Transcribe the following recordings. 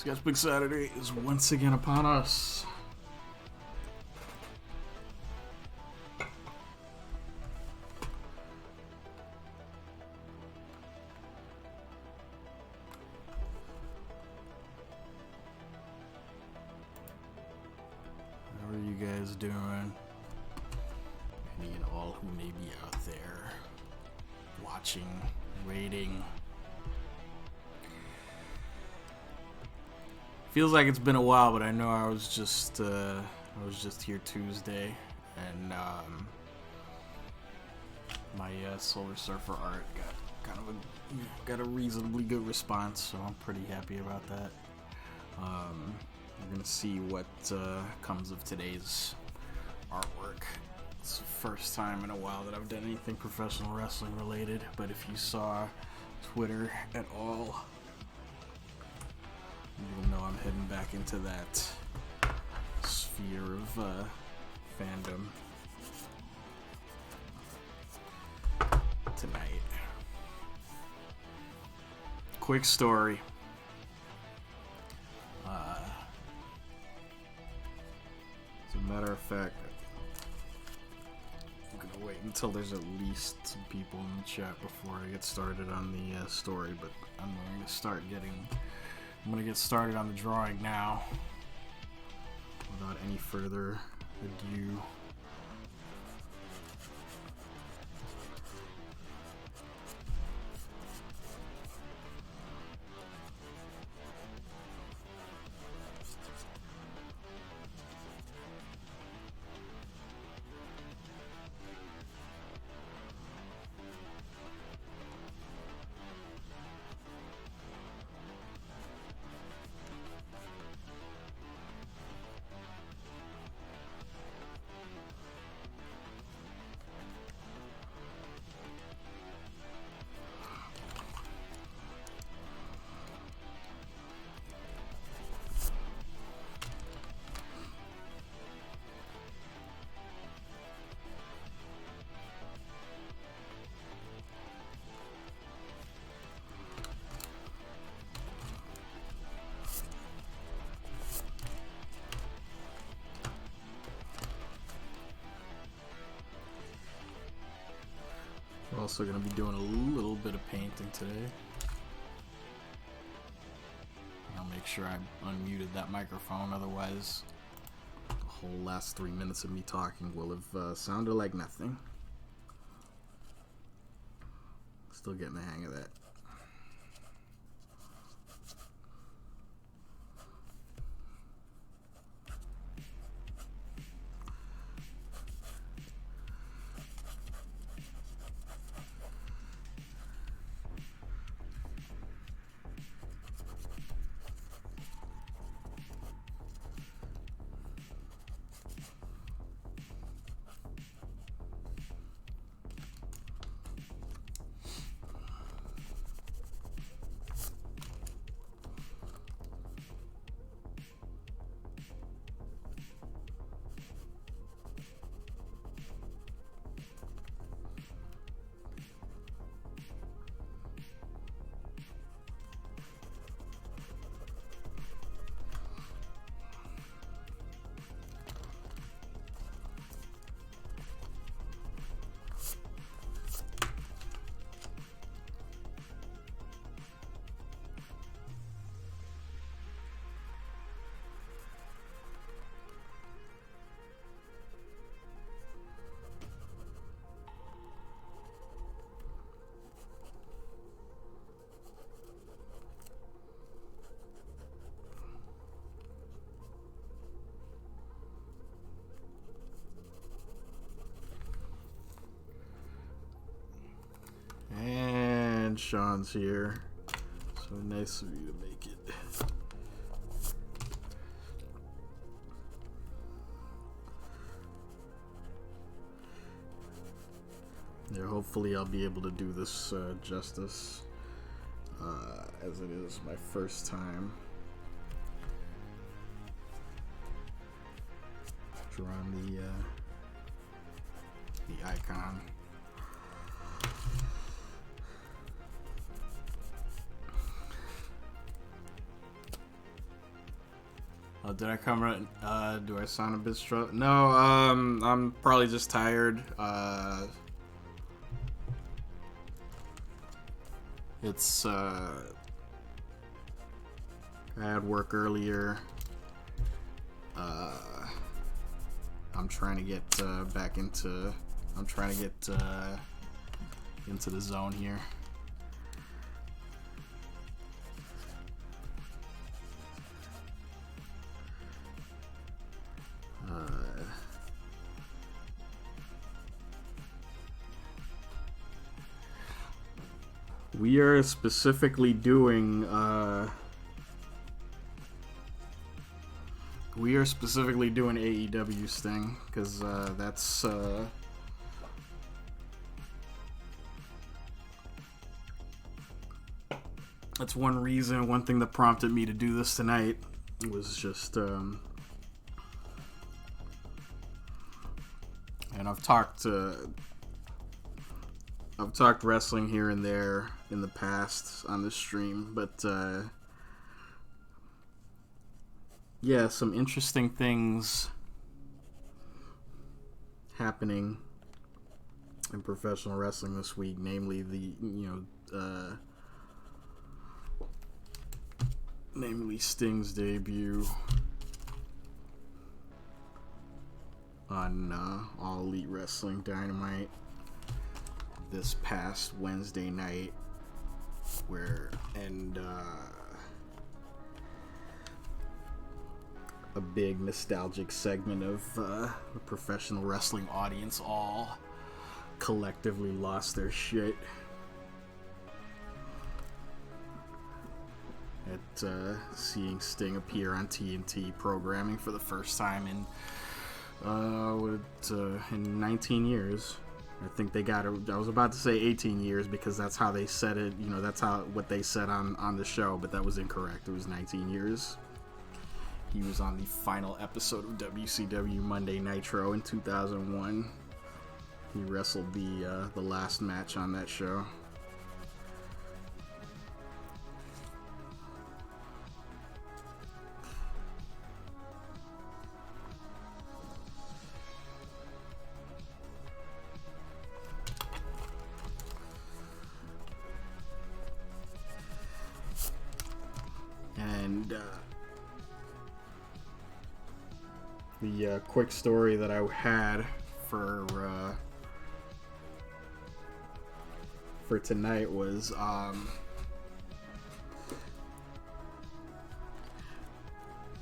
Sketchbook Saturday is once again upon us. How are you guys doing? Any and all who may be out there watching, waiting. Feels like it's been a while, but I know I was just here Tuesday, and my Solar Surfer art got a reasonably good response, so I'm pretty happy about that. We're gonna see what comes of today's artwork. It's the first time in a while that I've done anything professional wrestling related, but if you saw Twitter at all, you'll know I'm heading back into that sphere of fandom tonight. Quick story. As a matter of fact, I'm gonna wait until there's at least some people in the chat before I get started on the story, but I'm going to get started on the drawing now, without any further ado. We're also going to be doing a little bit of painting today. I'll make sure I unmuted that microphone, otherwise the whole last 3 minutes of me talking will have sounded like nothing. Still getting the hang of that. And Sean's here. So nice of you to make it. Yeah, hopefully I'll be able to do this justice, as it is my first time drawing the icon. Did I come out? Do I sound a bit strong? No, I'm probably just tired. It's, I had work earlier. I'm trying to get back into. I'm trying to get into the zone here. We are specifically doing AEW's thing because that's one thing that prompted me to do this tonight was just and I've talked wrestling here and there in the past on the stream, but yeah, some interesting things happening in professional wrestling this week, namely namely Sting's debut on All Elite Wrestling Dynamite this past Wednesday night, a big nostalgic segment of the professional wrestling audience all collectively lost their shit at seeing Sting appear on TNT programming for the first time in 19 years. I think they got it. I was about to say 18 years because that's how they said it. You know, that's what they said on the show, but that was incorrect. It was 19 years. He was on the final episode of WCW Monday Nitro in 2001. He wrestled the last match on that show. And the quick story that I had for tonight was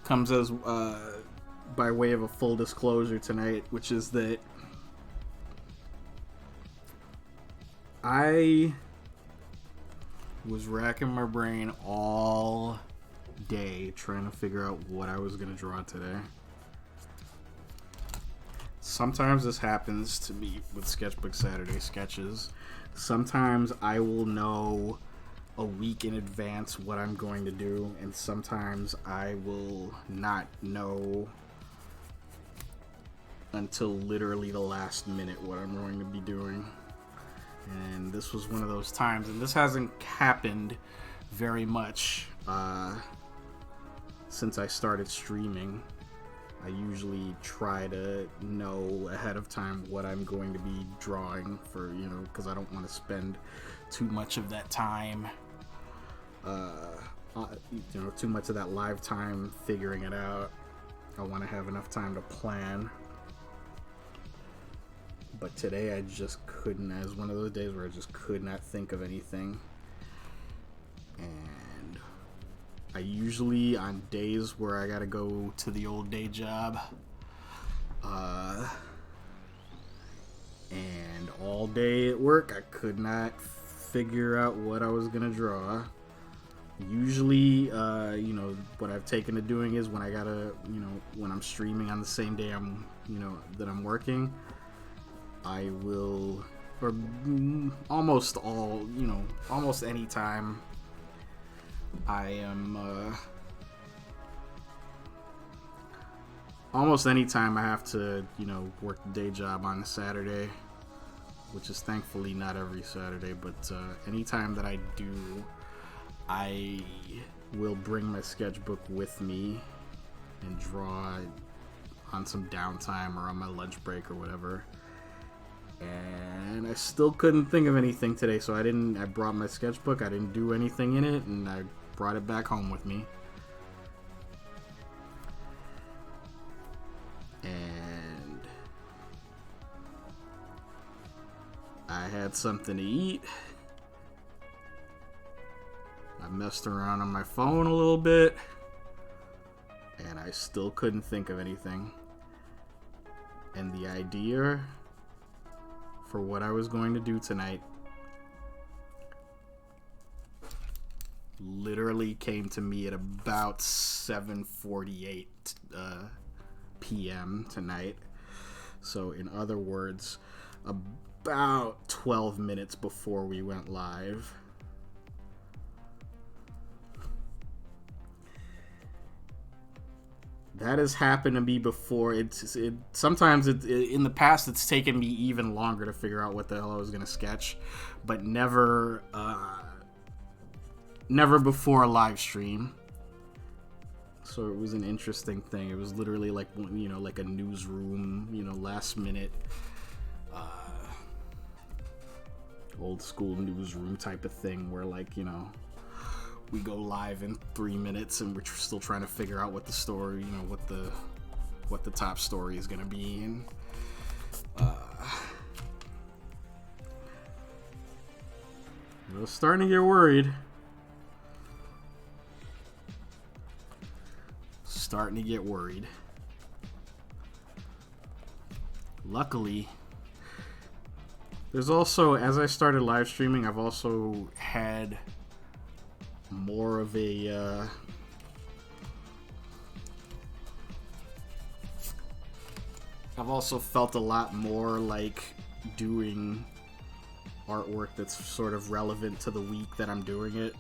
comes as by way of a full disclosure tonight, which is that I was racking my brain all day trying to figure out what I was going to draw today. Sometimes this happens to me with Sketchbook Saturday sketches. Sometimes I will know a week in advance what I'm going to do, and sometimes I will not know until literally the last minute what I'm going to be doing. And this was one of those times, and this hasn't happened very much since I started streaming. I usually try to know ahead of time what I'm going to be drawing for, because I don't want to spend too much of that time, too much of that live time figuring it out. I want to have enough time to plan. But today I just couldn't. It was one of those days where I just could not think of anything. And I usually, on days where I gotta go to the old day job, and all day at work, I could not figure out what I was gonna draw. Usually, what I've taken to doing is when I gotta, when I'm streaming on the same day that I'm working, I will, or almost any time I am, almost any time I have to, work the day job on a Saturday, which is thankfully not every Saturday, but anytime that I do, I will bring my sketchbook with me and draw on some downtime or on my lunch break or whatever. And I still couldn't think of anything today, so I brought my sketchbook, I didn't do anything in it, and I brought it back home with me. And I had something to eat. I messed around on my phone a little bit, and I still couldn't think of anything. And the idea for what I was going to do tonight literally came to me at about 7:48 p.m. tonight. So in other words, about 12 minutes before we went live. That has happened to me before. Sometimes in the past it's taken me even longer to figure out what the hell I was gonna sketch, but never before a live stream. So it was an interesting thing. It was literally like like a newsroom, last minute, old school newsroom type of thing where we go live in 3 minutes and we're still trying to figure out what the story, what the top story is going to be. And I was starting to get worried. Luckily, there's also, as I started live streaming, I've also had more of a I've also felt a lot more like doing artwork that's sort of relevant to the week that I'm doing it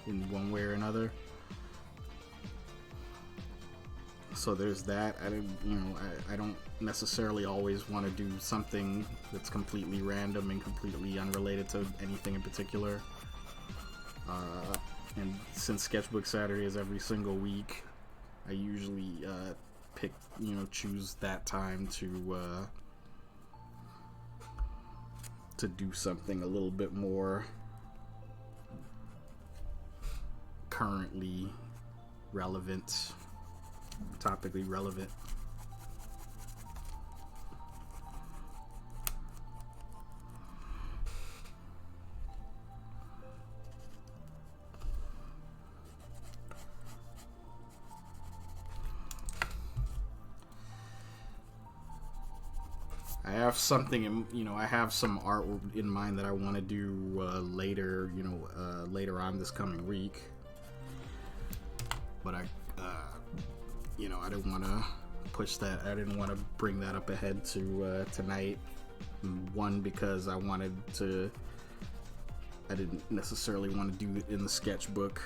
in one way or another. So there's that. I don't necessarily always want to do something that's completely random and completely unrelated to anything in particular. And since Sketchbook Saturday is every single week, I usually choose that time to do something a little bit more currently relevant, topically relevant. I have something, I have some art in mind that I want to do later, later on this coming week. But I didn't want to push that. I didn't want to bring that up ahead to tonight. One, because I didn't necessarily want to do it in the sketchbook.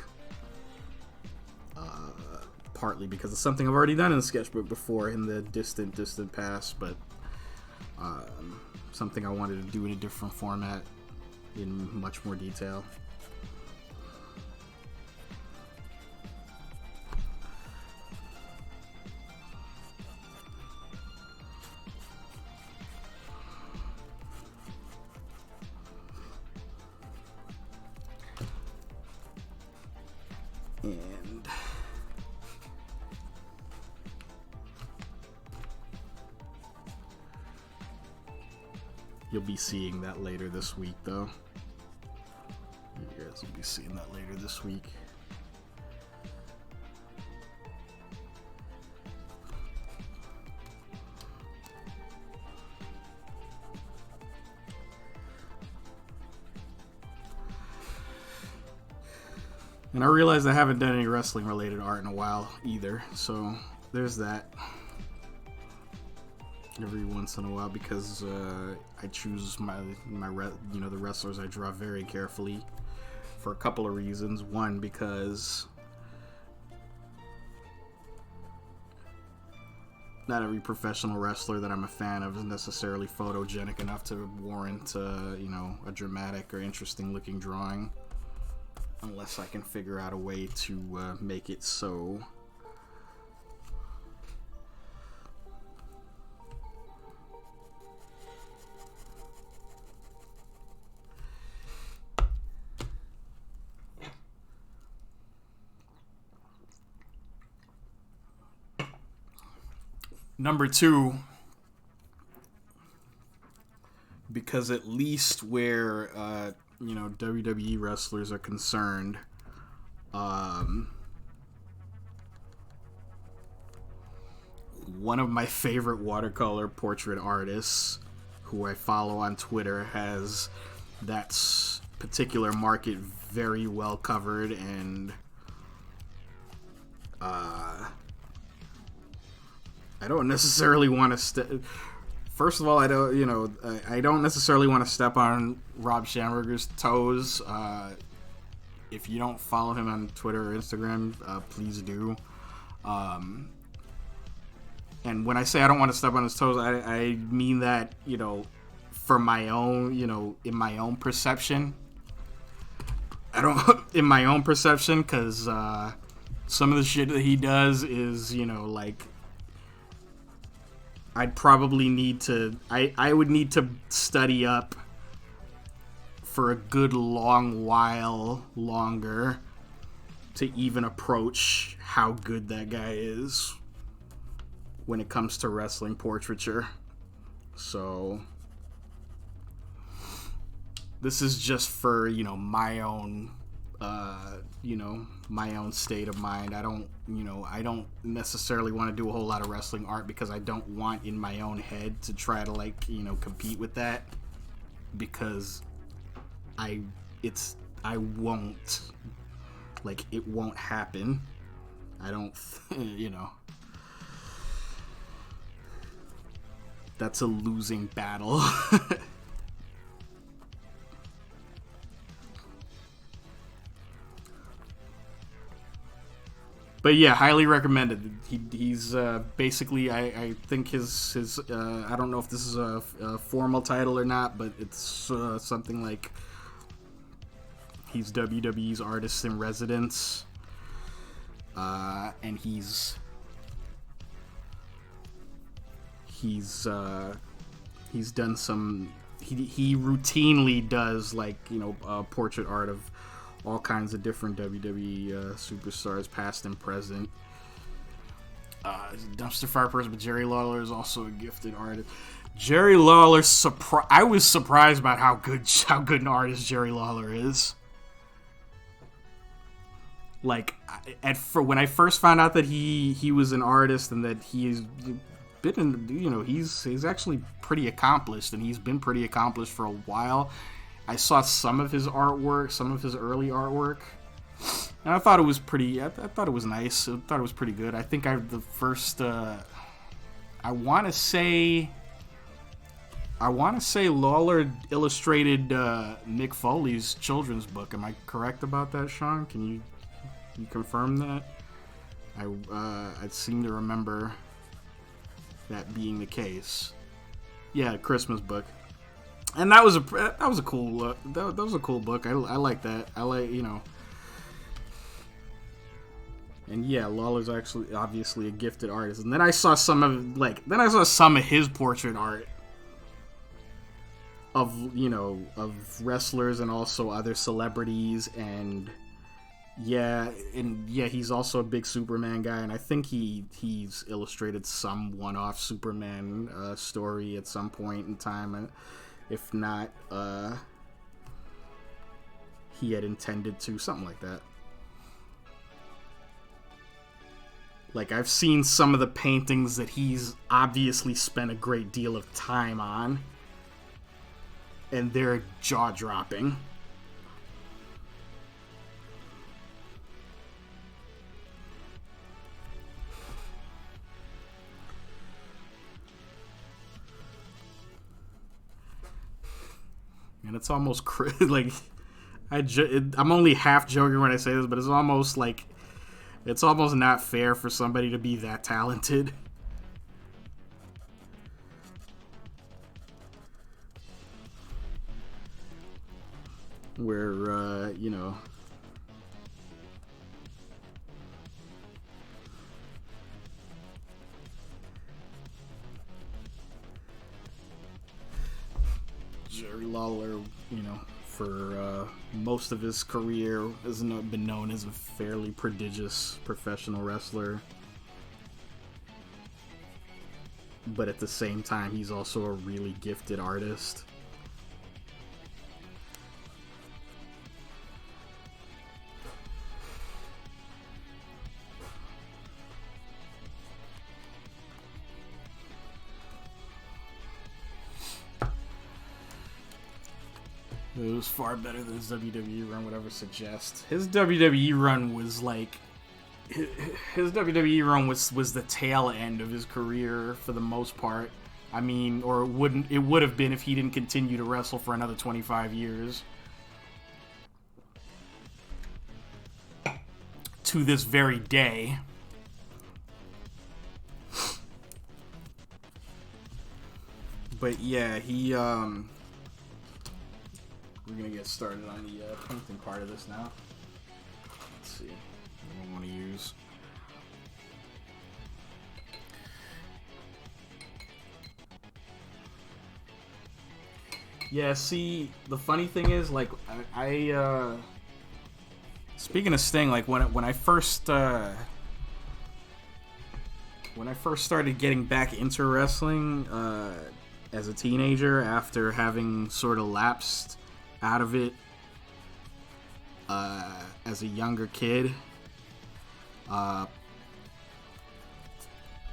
Partly because it's something I've already done in the sketchbook before in the distant past, but something I wanted to do in a different format in much more detail. And you'll be seeing that later this week, though. You guys will be seeing that later this week. And I realized I haven't done any wrestling related art in a while either, so there's that. Every once in a while, because I choose the wrestlers I draw very carefully for a couple of reasons. One, because not every professional wrestler that I'm a fan of is necessarily photogenic enough to warrant a dramatic or interesting looking drawing, unless I can figure out a way to make it so Number two, because at least where WWE wrestlers are concerned, one of my favorite watercolor portrait artists, who I follow on Twitter, has that particular market very well covered, and I don't necessarily want to first of all, I don't necessarily want to step on Rob Schamberger's toes. If you don't follow him on Twitter or Instagram, please do. And when I say I don't want to step on his toes, I mean that, for my own, in my own perception. I don't, in my own perception, because some of the shit that he does is, I'd probably need to, I would need to study up for a good long while longer to even approach how good that guy is when it comes to wrestling portraiture. So this is just for, my own, my own state of mind. I don't necessarily want to do a whole lot of wrestling art because I don't want in my own head to try to compete with that, because I won't, it won't happen. I don't, that's a losing battle. But yeah, highly recommended. He's basically, I think his I don't know if this is a formal title or not, but it's something like he's WWE's artist in residence, and he's done some. He routinely does portrait art of all kinds of different WWE superstars, past and present. He's a dumpster fire person, but Jerry Lawler is also a gifted artist. Jerry Lawler, I was surprised about how good an artist Jerry Lawler is. When I first found out that he was an artist and that he's been in, he's actually pretty accomplished, and he's been pretty accomplished for a while. I saw some of his artwork, some of his early artwork, and I thought it was pretty. I thought it was nice. I thought it was pretty good. I think I want to say Lawler illustrated Mick Foley's children's book. Am I correct about that, Sean? Can you confirm that? I seem to remember that being the case. Yeah, Christmas book. And that was a cool that was a cool book. I like that. And yeah, Lawler's actually obviously a gifted artist. And then I saw some of his portrait art of wrestlers and also other celebrities, and he's also a big Superman guy, and I think he's illustrated some one-off Superman story at some point in time. If not, he had intended to, something like that. I've seen some of the paintings that he's obviously spent a great deal of time on, and they're jaw-dropping. And it's almost I'm only half joking when I say this, but it's almost not fair for somebody to be that talented. Where Jerry Lawler, for most of his career has been known as a fairly prodigious professional wrestler. but at the same time, he's also a really gifted artist. It was far better than his WWE run would ever suggest. His WWE run was like... His WWE run was the tail end of his career for the most part. I mean, or it would have been if he didn't continue to wrestle for another 25 years. To this very day. But yeah, we're gonna get started on the painting part of this now. Let's see. What do I want to use? Yeah, see, the funny thing is, like, I speaking of Sting, like when I first started getting back into wrestling as a teenager after having sort of lapsed out of it as a younger kid,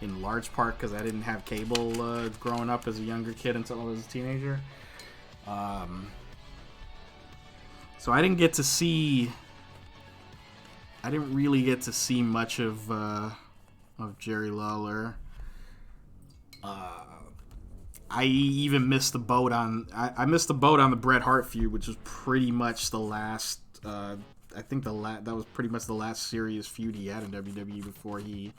in large part because I didn't have cable growing up as a younger kid until I was a teenager. So I didn't really get to see much of Jerry Lawler. I even missed the boat on I missed the boat on the Bret Hart feud, which was pretty much the last. I think that was pretty much the last serious feud he had in WWE before he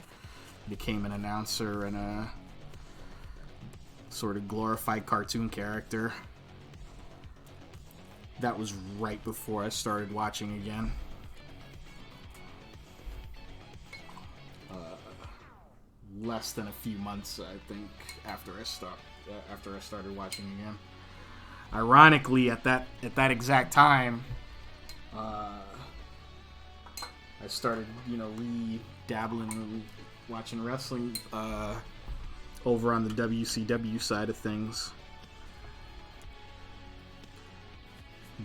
became an announcer and a sort of glorified cartoon character. That was right before I started watching again. Less than a few months, I think, after I started watching again. Ironically, at that exact time, I started, re-dabbling, watching wrestling over on the WCW side of things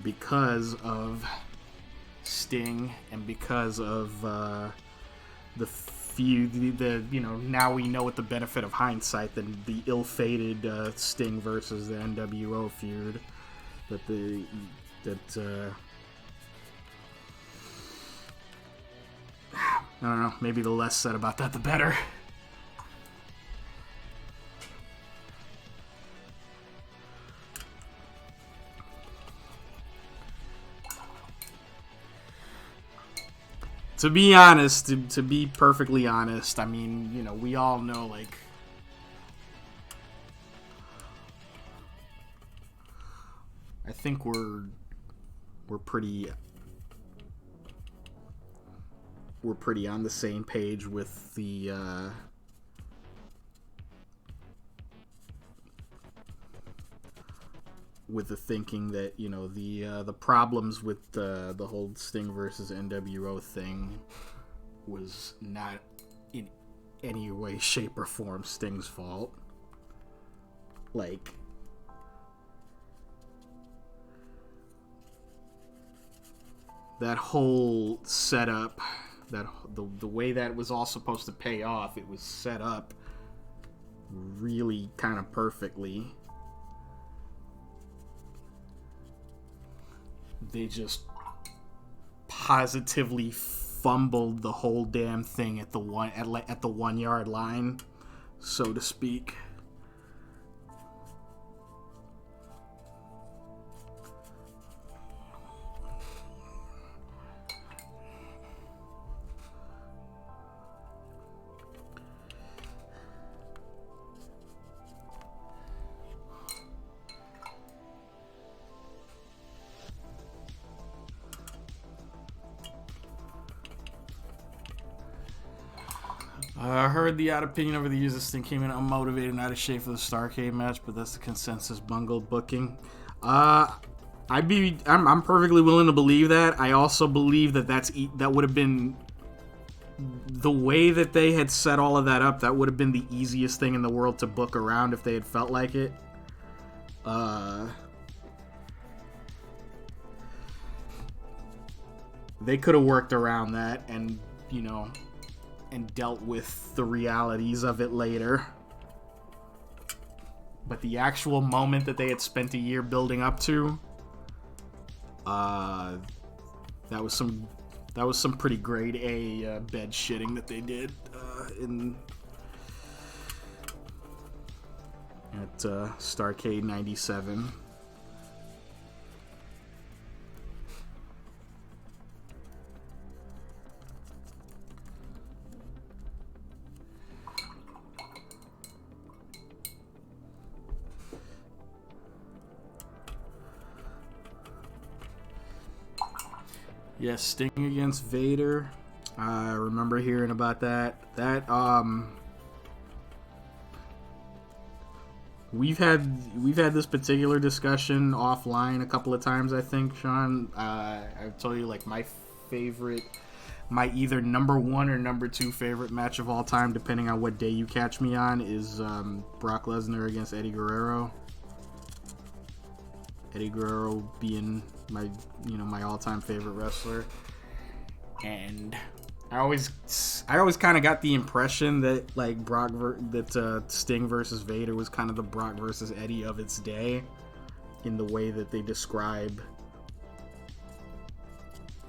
because of Sting and because of the feud. Now we know with the benefit of hindsight that the ill-fated Sting versus the NWO feud I don't know, maybe the less said about that the better. To be honest, to be perfectly honest, I mean, we all know, like, I think we're pretty on the same page with the thinking that the problems with the whole Sting versus NWO thing was not in any way, shape, or form Sting's fault. Like, that whole setup, the way that was all supposed to pay off, it was set up really kind of perfectly. They just positively fumbled the whole damn thing at the 1 yard line, so to speak. I heard the odd opinion over the years this thing came in unmotivated and out of shape for the Starrcade match, but that's the consensus bungled booking. I'm perfectly willing to believe that. I also believe that would have been the way that they had set all of that up, that would have been the easiest thing in the world to book around if they had felt like it. They could have worked around that and, you know, and dealt with the realities of it later. But the actual moment that they had spent a year building up to, that was some pretty grade A bed shitting that they did at Starrcade 97. Yes, Sting against Vader. I remember hearing about that. We've had this particular discussion offline a couple of times, I think, Sean. I've told you, like, my either number one or number two favorite match of all time, depending on what day you catch me on, is Brock Lesnar against Eddie Guerrero. Eddie Guerrero being my all-time favorite wrestler, and I always kind of got the impression that like Sting versus Vader was kind of the Brock versus Eddie of its day, in the way that they describe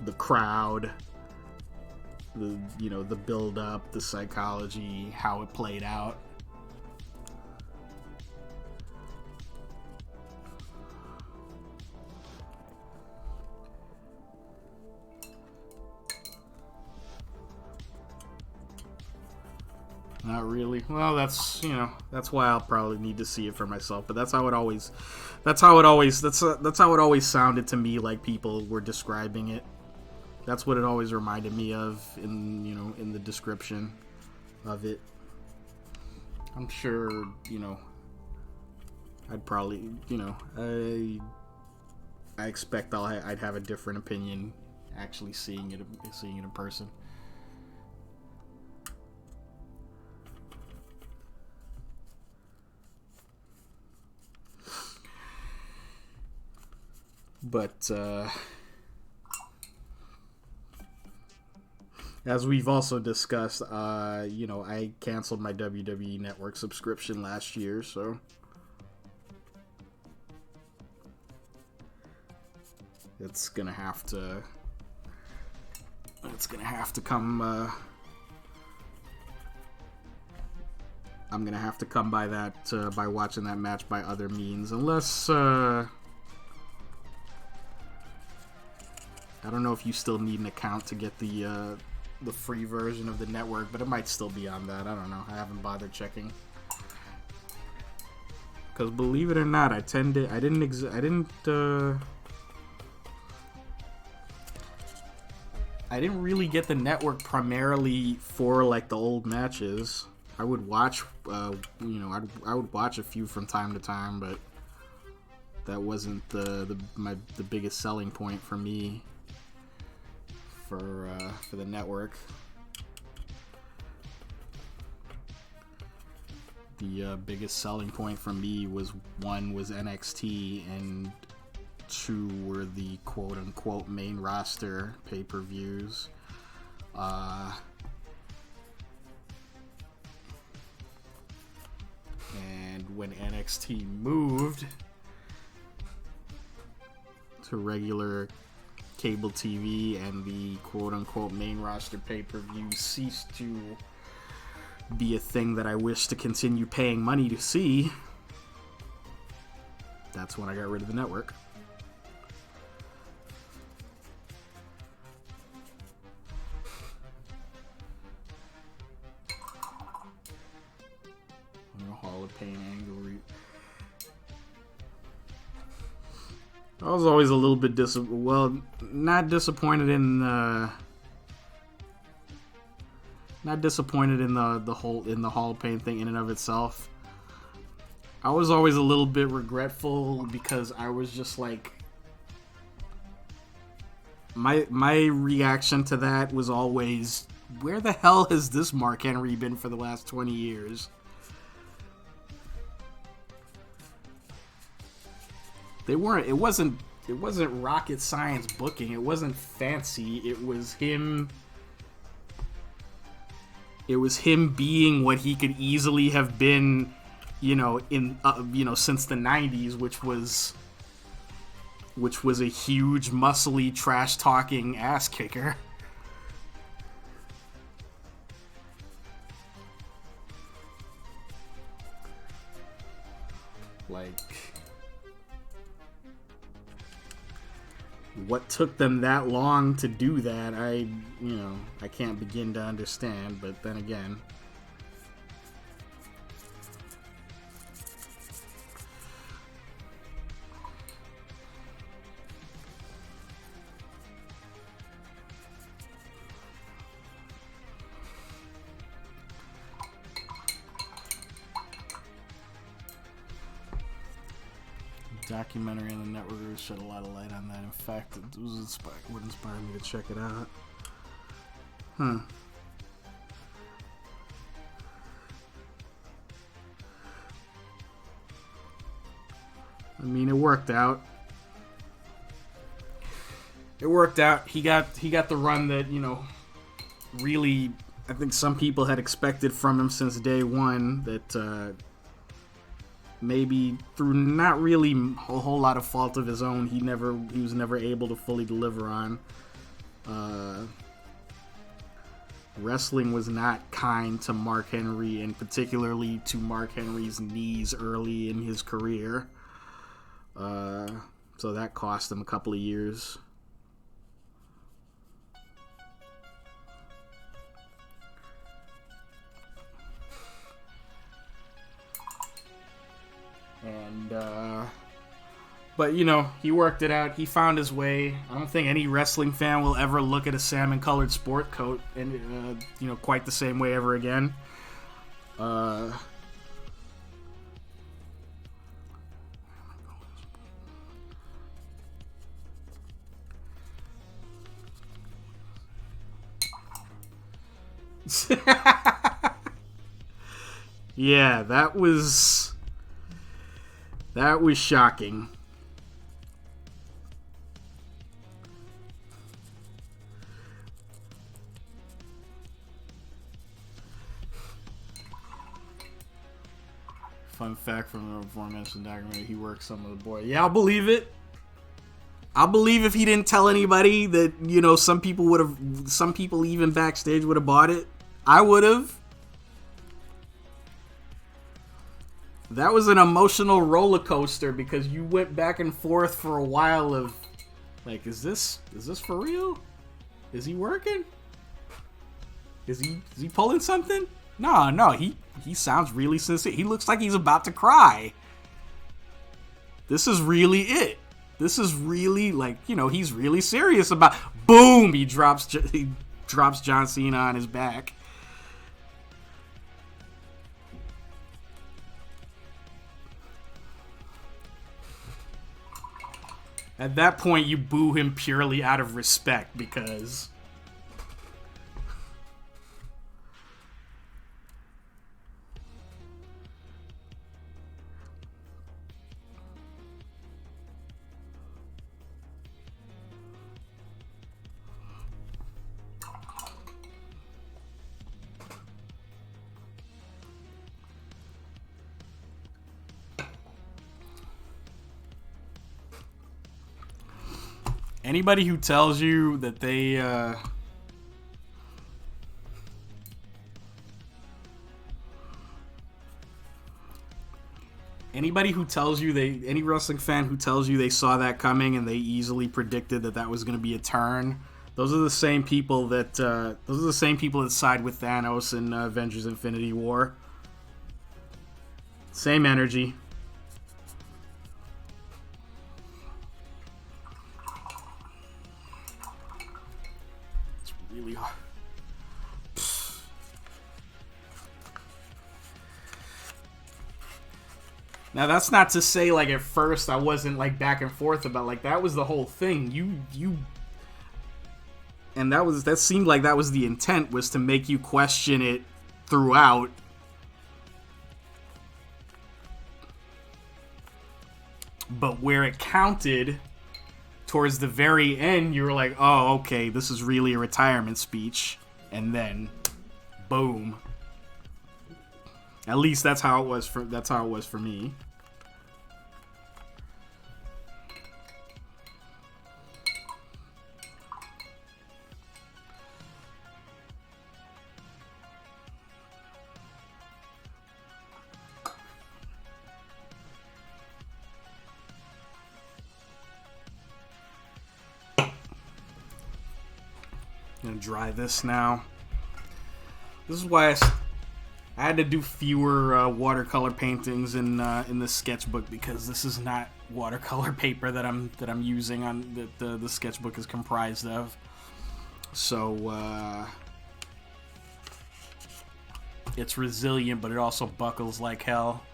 the crowd, the build-up, the psychology, how it played out. Not really. Well, that's why I'll probably need to see it for myself. But that's how it always sounded to me, like people were describing it. That's what it always reminded me of in the description of it. I'm sure, I'd probably, I expect I'd have a different opinion actually seeing it in person. But as we've also discussed, I canceled my WWE Network subscription last year, so it's gonna have to come. I'm gonna have to come by that by watching that match by other means, unless. I don't know if you still need an account to get the free version of the network, but it might still be on that. I don't know. I haven't bothered checking. Because believe it or not, I didn't really get the network primarily for like the old matches. I would watch, I would watch a few from time to time, but that wasn't the biggest selling point for me. For the network, the biggest selling point for me was NXT, and two were the quote unquote main roster pay-per-views. And when NXT moved to regular cable TV and the quote-unquote main roster pay-per-view ceased to be a thing that I wish to continue paying money to see, that's when I got rid of the network. Hall of Pain angle. I was always a little bit not disappointed in the Hall of Pain thing in and of itself. I was always a little bit regretful because I was just like, my reaction to that was always where the hell has this Mark Henry been for the last 20 years? It wasn't rocket science booking. It wasn't fancy. It was him being what he could easily have been, since the 90s, which was a huge, muscly, trash-talking ass kicker. Like, what took them that long to do that, I can't begin to understand, but then again. Documentary on the network shed a lot of light on that. In fact, it would inspire me to check it out. I mean, it worked out. He got the run that, really, I think some people had expected from him since day one. That maybe through not really a whole lot of fault of his own, he was never able to fully deliver on. Wrestling was not kind to Mark Henry, and particularly to Mark Henry's knees early in his career. So that cost him a couple of years. But, he worked it out. He found his way. I don't think any wrestling fan will ever look at a salmon-colored sport coat and, quite the same way ever again. Yeah, that was shocking. Fun fact from the aforementioned documentary, he worked some of the boys. Yeah, I'll believe it. I'll believe if he didn't tell anybody that, some people even backstage would have bought it. I would have. That was an emotional roller coaster because you went back and forth for a while of, like, is this for real? Is he working? Is he pulling something? No, he sounds really sincere. He looks like he's about to cry. This is really it. This is really, like, he's really serious about. Boom! He drops John Cena on his back. At that point, you boo him purely out of respect because. Anybody who tells you that they any wrestling fan who tells you they saw that coming and they easily predicted that was going to be a turn, those are the same people that side with Thanos in Avengers Infinity War. Same energy. Really hard. Now that's not to say like at first I wasn't like back and forth about like that was the whole thing. and that seemed like that was the intent, was to make you question it throughout. But where it counted towards the very end, you were like, oh, okay, this is really a retirement speech. And then, boom. At least that's how it was for me. I'm gonna dry this now. This is why I had to do fewer watercolor paintings in the sketchbook, because this is not watercolor paper that I'm using on the sketchbook is comprised of. So it's resilient, but it also buckles like hell.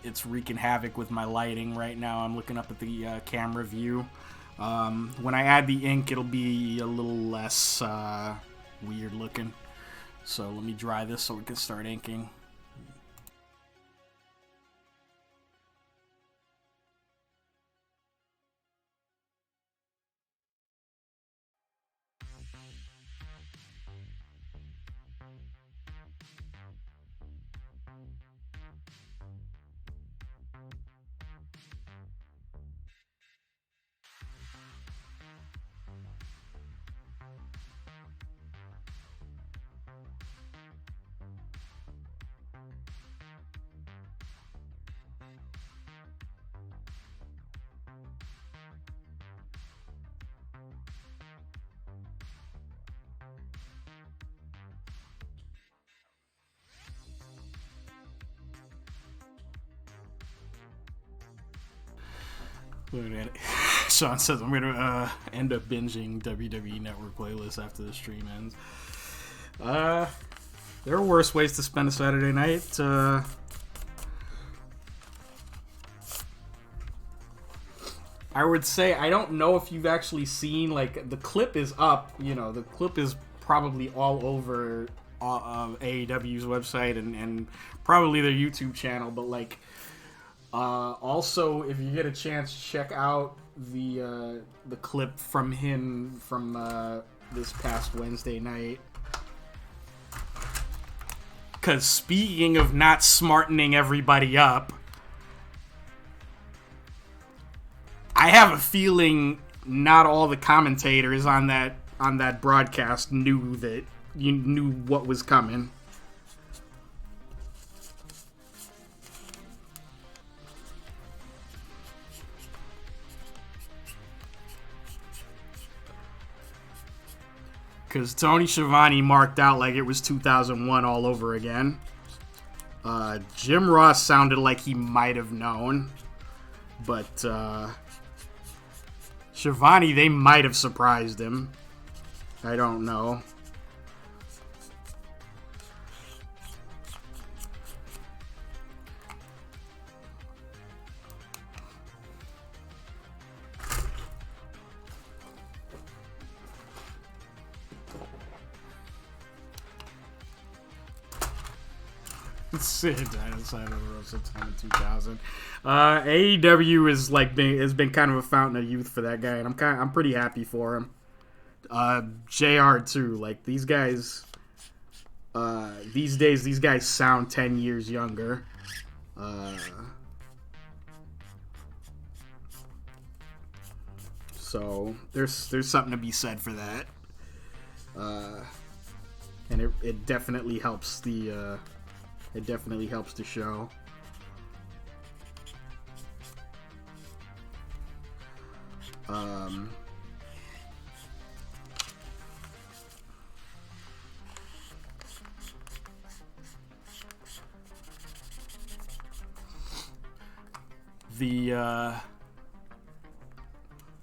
It's wreaking havoc with my lighting right now. I'm looking up at the camera view. When I add the ink, it'll be a little less weird looking. So let me dry this so we can start inking. Sean says I'm gonna end up binging WWE Network playlist after the stream ends. There are worse ways to spend a Saturday night. I would say, I don't know if you've actually seen, like, the clip is up. You know, the clip is probably all over AEW's website and probably their YouTube channel, but like. Also, if you get a chance, check out the clip from him from this past Wednesday night. Because speaking of not smartening everybody up, I have a feeling not all the commentators on that broadcast knew what was coming. Because Tony Schiavone marked out like it was 2001 all over again. Jim Ross sounded like he might have known. But Schiavone, they might have surprised him. I don't know. Sid died inside of the road sometime in 2000. AEW has been kind of a fountain of youth for that guy, and I'm pretty happy for him. JR too. Like, these guys, these days, these guys sound 10 years younger. So there's something to be said for that. And it definitely helps the. It definitely helps the show.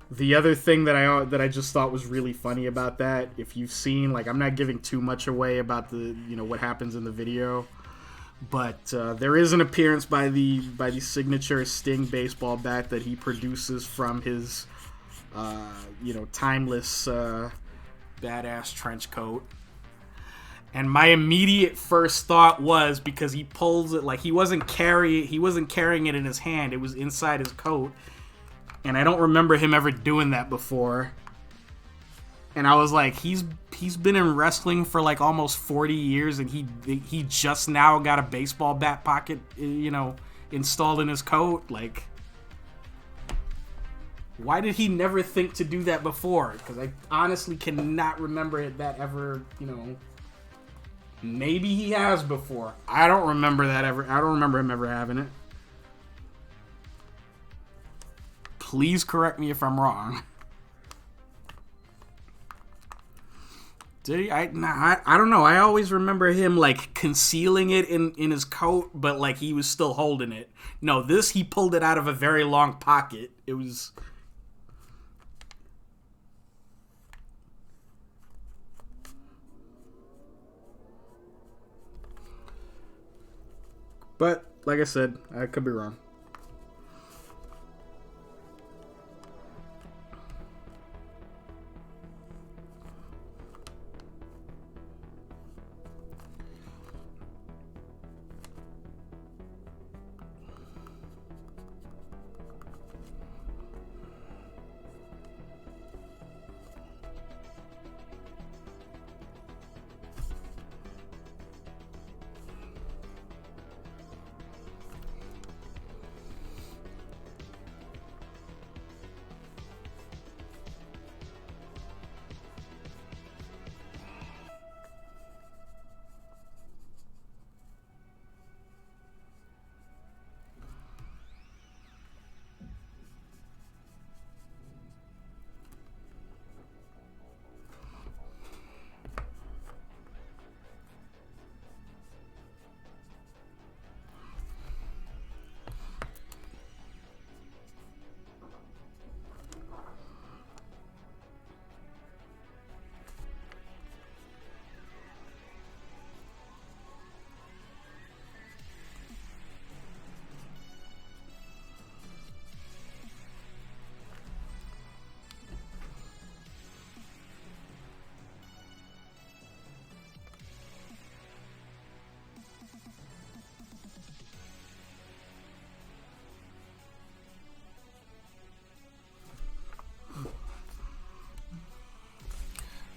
The other thing that I just thought was really funny about that, if you've seen, like, I'm not giving too much away about the what happens in the video. But there is an appearance by the signature Sting baseball bat that he produces from his, timeless badass trench coat. And my immediate first thought was, because he pulls it like he wasn't carrying it in his hand, it was inside his coat. And I don't remember him ever doing that before. And I was like, he's been in wrestling for like almost 40 years, and he just now got a baseball bat pocket, installed in his coat. Like, why did he never think to do that before? Because I honestly cannot remember that ever, Maybe he has before. I don't remember that ever. I don't remember him ever having it. Please correct me if I'm wrong. Did he? I don't know. I always remember him like concealing it in his coat, but like he was still holding it. No, this he pulled it out of a very long pocket. It was. But, like I said, I could be wrong.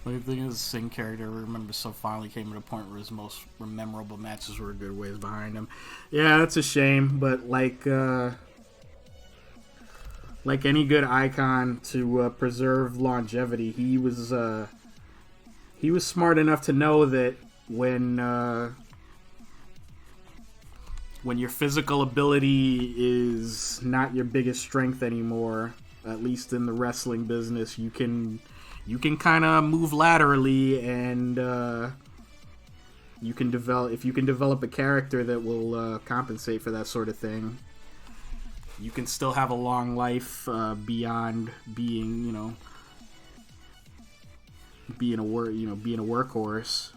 The thing is, Singh character, I remember, so finally came to a point where his most memorable matches were a good ways behind him. Yeah, that's a shame, but like any good icon to preserve longevity, he was smart enough to know that when your physical ability is not your biggest strength anymore, at least in the wrestling business, you can kind of move laterally, and you can develop a character that will compensate for that sort of thing. You can still have a long life beyond being a workhorse.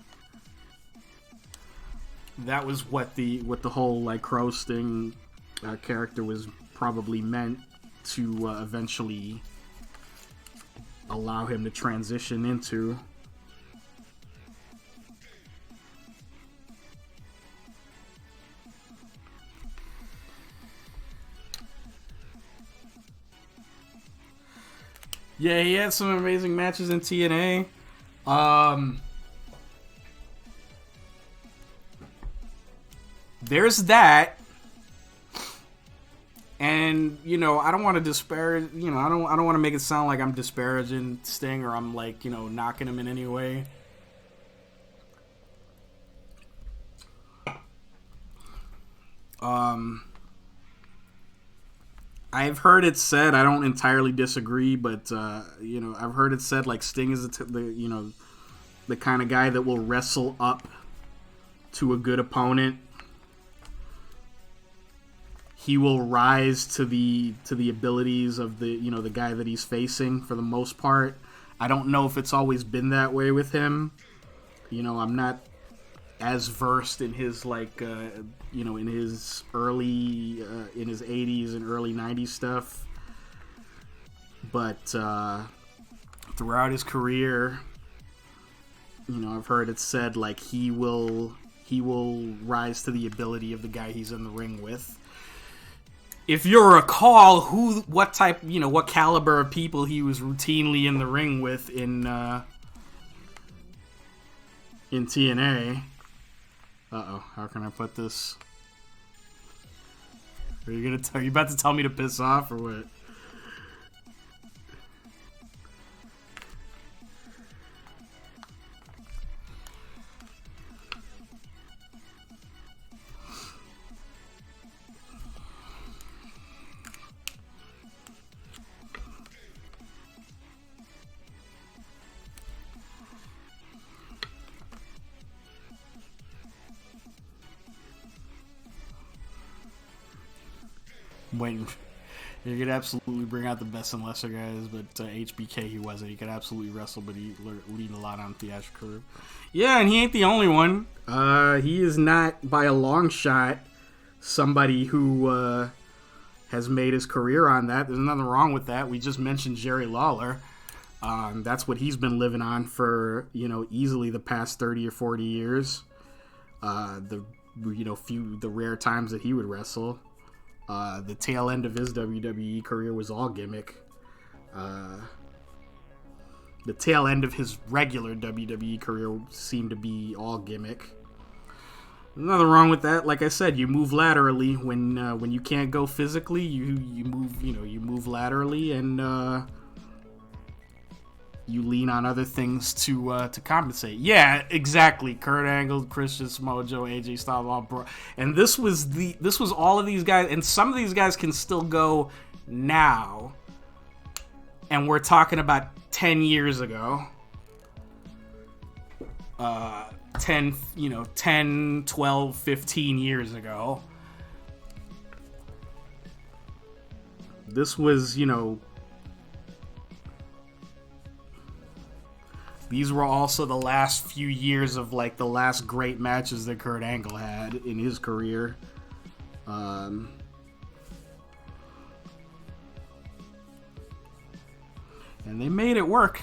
That was what the whole like Crow Sting character was probably meant to eventually allow him to transition into. Yeah, he had some amazing matches in TNA. There's that. And, I don't want to disparage, I don't want to make it sound like I'm disparaging Sting or I'm like, knocking him in any way. I've heard it said, I don't entirely disagree, but I've heard it said like Sting is the kind of guy that will wrestle up to a good opponent. He will rise to the abilities of the guy that he's facing for the most part. I don't know if it's always been that way with him. I'm not as versed in his in his early in his 80s and early 90s stuff. But throughout his career, I've heard it said like he will rise to the ability of the guy he's in the ring with. If you recall, what caliber of people he was routinely in the ring with in TNA. How can I put this? Are you about to tell me to piss off or what? Waiting. You could absolutely bring out the best and lesser guys, but HBK he wasn't. He could absolutely wrestle, but he leaned a lot on theatrical. Yeah, and he ain't the only one. He is not by a long shot somebody who has made his career on that. There's nothing wrong with that. We just mentioned Jerry Lawler. That's what he's been living on for easily the past 30 or 40 years. The rare times that he would wrestle. The tail end of his WWE career was all gimmick. The tail end of his regular WWE career seemed to be all gimmick. Nothing wrong with that. Like I said, you move laterally when you can't go physically. You move laterally and you lean on other things to compensate. Yeah, exactly. Kurt Angle, Christian Samoa Joe, AJ Styles, all bro. And this was all of these guys, and some of these guys can still go now. And we're talking about 10 years ago. 10, 12, 15 years ago. This was, these were also the last few years of like the last great matches that Kurt Angle had in his career. And they made it work.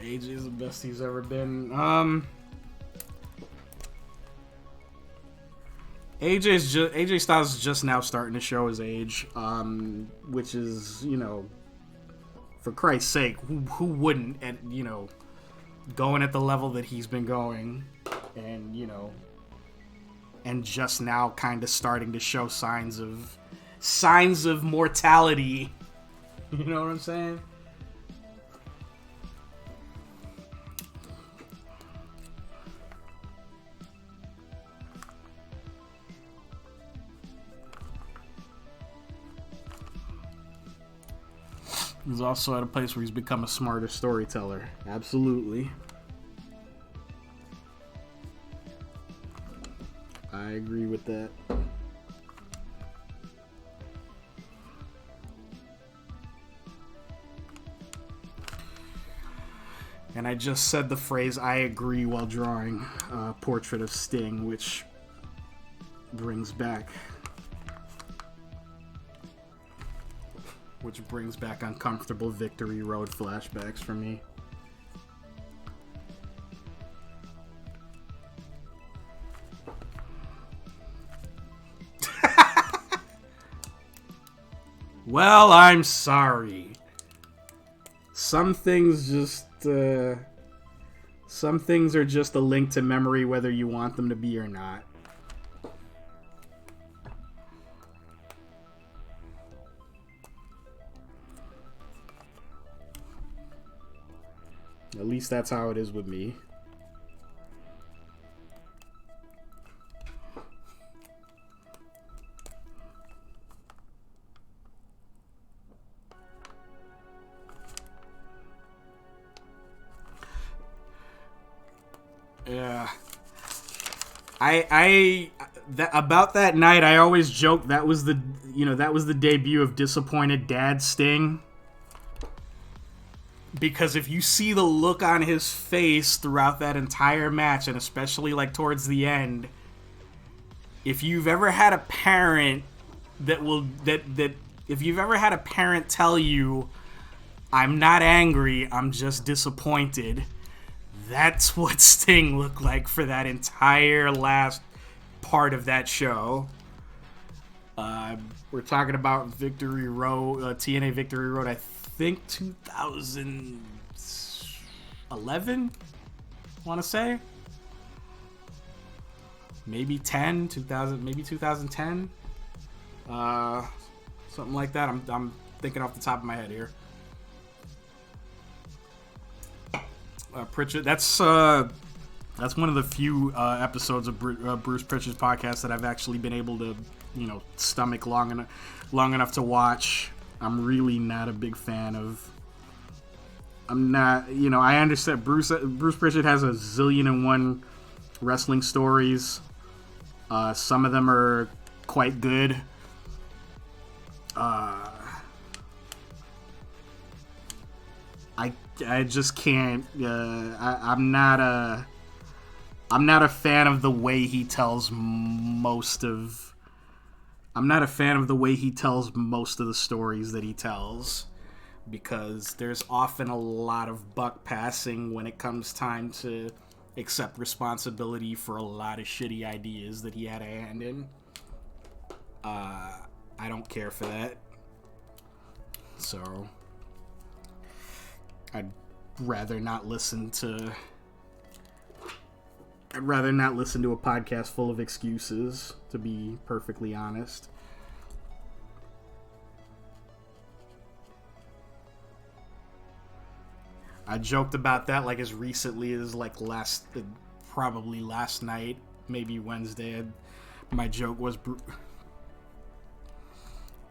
AJ is the best he's ever been. AJ Styles is just now starting to show his age, which is, for Christ's sake, who wouldn't, and going at the level that he's been going, and and just now kind of starting to show signs of mortality. You know what I'm saying? He's also at a place where he's become a smarter storyteller. Absolutely. I agree with that. And I just said the phrase "I agree" while drawing a portrait of Sting, which brings back uncomfortable Victory Road flashbacks for me. Well, I'm sorry. Some things are just a link to memory, whether you want them to be or not. At least that's how it is with me. Yeah. About that night, I always joke that was the debut of disappointed dad Sting. Because if you see the look on his face throughout that entire match, and especially like towards the end, if you've ever had a parent that if you've ever had a parent tell you, I'm not angry, I'm just disappointed, that's what Sting looked like for that entire last part of that show. We're talking about Victory Road, TNA Victory Road, I think 2011, I want to say. Maybe 2000, maybe 2010. Something like that. I'm thinking off the top of my head here. Pritchard, that's one of the few episodes of Bruce Pritchard's podcast that I've actually been able to, stomach long enough to watch. I'm really not a big fan of. I'm not, I understand Bruce Pritchard has a zillion and one wrestling stories. Some of them are quite good. I just can't. I'm not a fan of the way he tells most of. I'm not a fan of the way he tells most of the stories that he tells, because there's often a lot of buck passing when it comes time to accept responsibility for a lot of shitty ideas that he had a hand in. I don't care for that. So I'd rather not listen to a podcast full of excuses, to be perfectly honest. I joked about that like as recently as like probably last night, maybe Wednesday. My joke was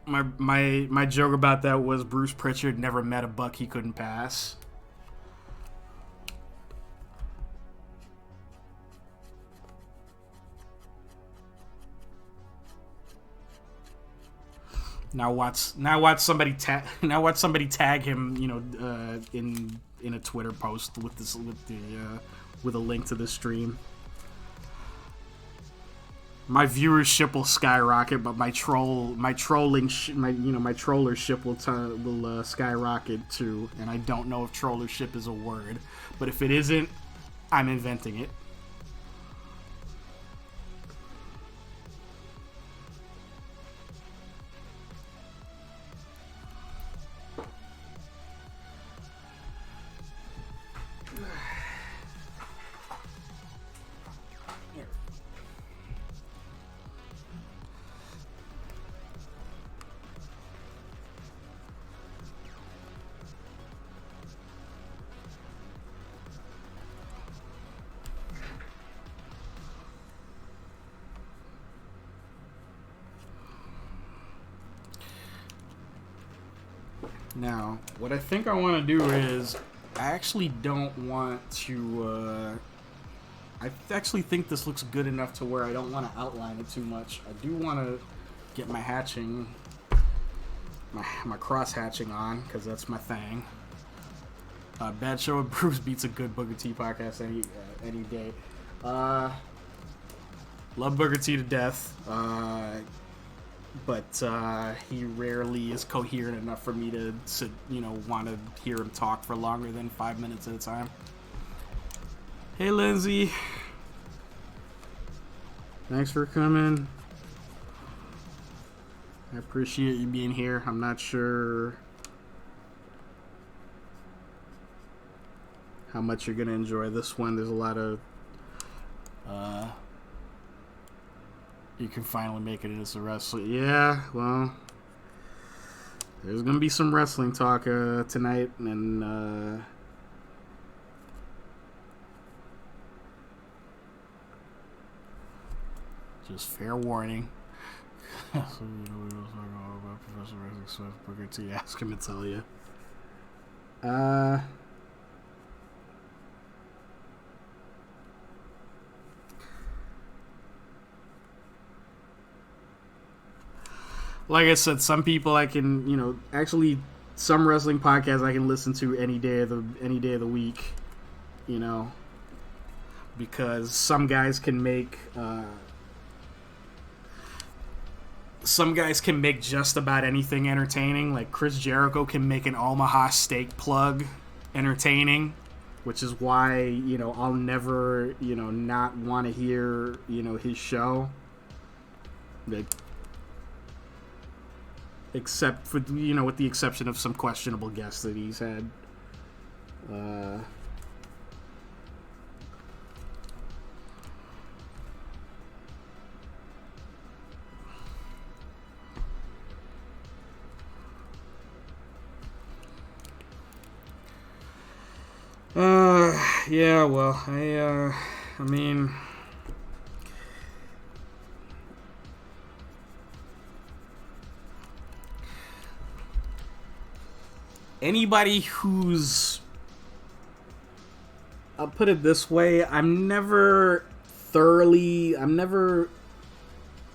my joke about that was Bruce Pritchard never met a buck he couldn't pass. Now watch somebody tag him, in a Twitter post with a link to this stream. My viewership will skyrocket, but my trollership will skyrocket too. And I don't know if trollership is a word, but if it isn't, I'm inventing it. Now, what I think I want to do is, I actually don't want to, I actually think this looks good enough to where I don't want to outline it too much. I do want to get my hatching, my cross hatching on, because that's my thing. Bad Show with Bruce beats a good Booker T podcast any day. Love Booker T to death. But he rarely is coherent enough for me to want to hear him talk for longer than 5 minutes at a time. Hey, Lindsay. Thanks for coming. I appreciate you being here. I'm not sure how much you're going to enjoy this one. There's a lot of... you can finally make it into wrestling. Yeah, well, there's gonna be some wrestling talk tonight, and just fair warning. So you know we don't talk about Professor Wrestling Swift, Booker T. Ask him to tell you. Like I said, some people I can, actually some wrestling podcasts I can listen to any day of the week, because some guys can make some guys can make just about anything entertaining. Like Chris Jericho can make an Omaha steak plug entertaining, which is why, you know, I'll never, you know, not want to hear, you know, his show. Like, except for, you know, with the exception of some questionable guests that he's had. Yeah, well, I mean, anybody who's, I'll put it this way, I'm never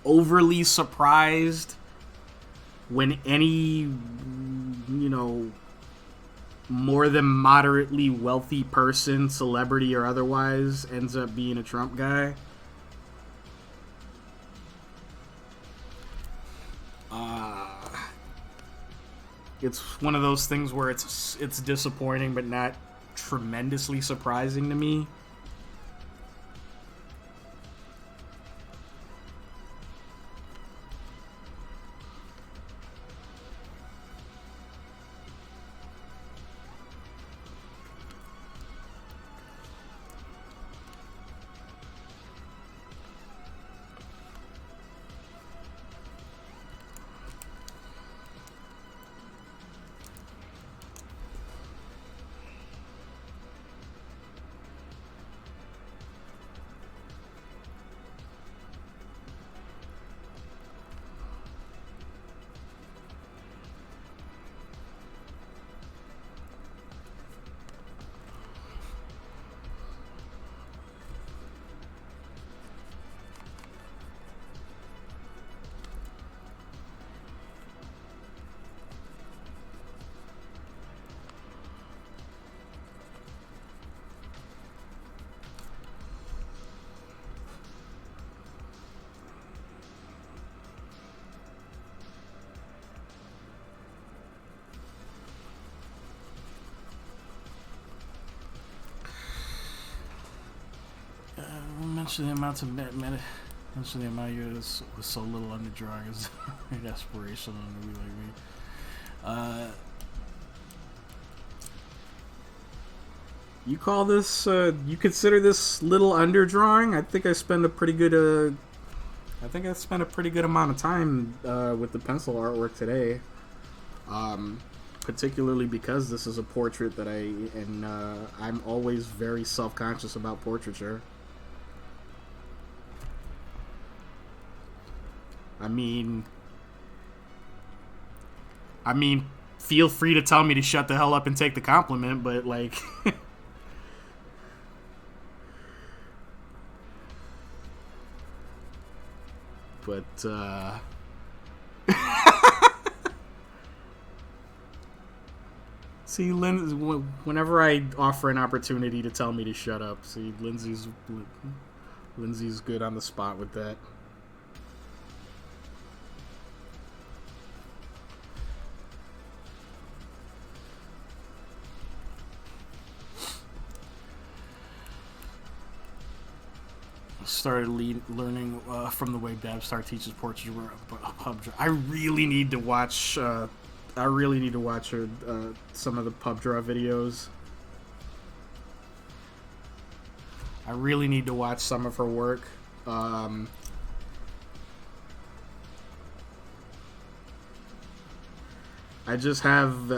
overly surprised when any, you know, more than moderately wealthy person, celebrity or otherwise, ends up being a Trump guy. It's one of those things where it's disappointing, but not tremendously surprising to me. Mention the amount of mention the amount of years with so little underdrawing is aspirational in a movie like me. You call this? You consider this little underdrawing? I think I spend a pretty good. I think I spent a pretty good amount of time with the pencil artwork today. Particularly because this is a portrait that I'm always very self-conscious about portraiture. I mean, feel free to tell me to shut the hell up and take the compliment, but like, see, whenever I offer an opportunity to tell me to shut up, see, Lindsay's good on the spot with that. Started learning from the way Babstar teaches portraiture. I really need to watch. Some of the pub draw videos. I really need to watch some of her work. I just have.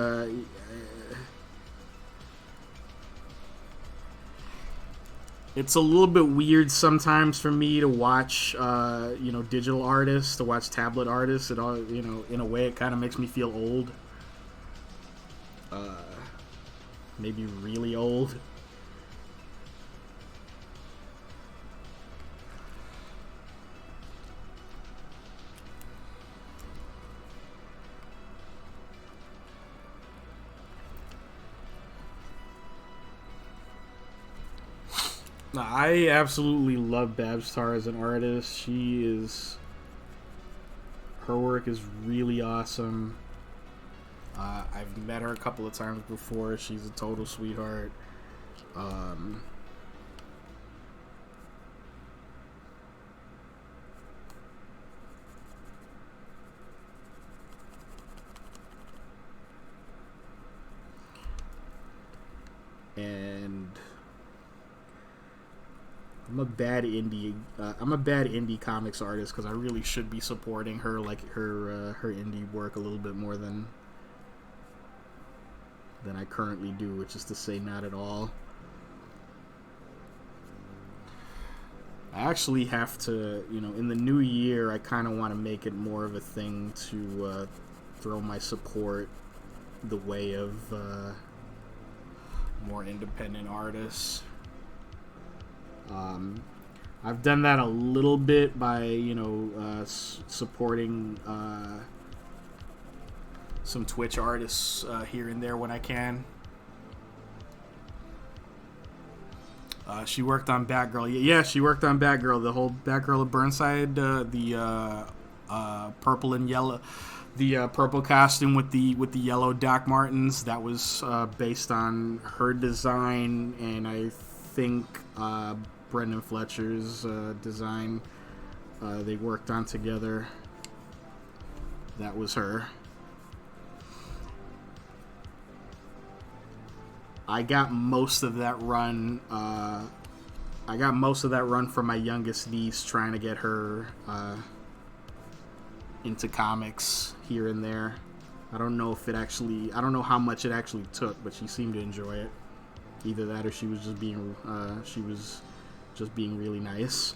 It's a little bit weird sometimes for me to watch, digital artists, to watch tablet artists. It all, in a way, it kind of makes me feel old. Maybe really old. I absolutely love Babstar as an artist. Her work is really awesome. I've met her a couple of times before. She's a total sweetheart. And I'm a bad indie comics artist because I really should be supporting her, like her indie work a little bit more than I currently do, which is to say not at all. I actually have to, in the new year, I kind of want to make it more of a thing to throw my support the way of more independent artists. I've done that a little bit by, supporting some Twitch artists here and there when I can. She worked on Batgirl. Yeah, she worked on Batgirl. The whole Batgirl of Burnside, the purple and yellow, the purple costume with the yellow Doc Martens. That was based on her design, and I think Brendan Fletcher's design. They worked on together. That was her. I got most of that run. From my youngest niece, trying to get her into comics here and there. I don't know how much it actually took, but she seemed to enjoy it. Either that, or she was just being really nice.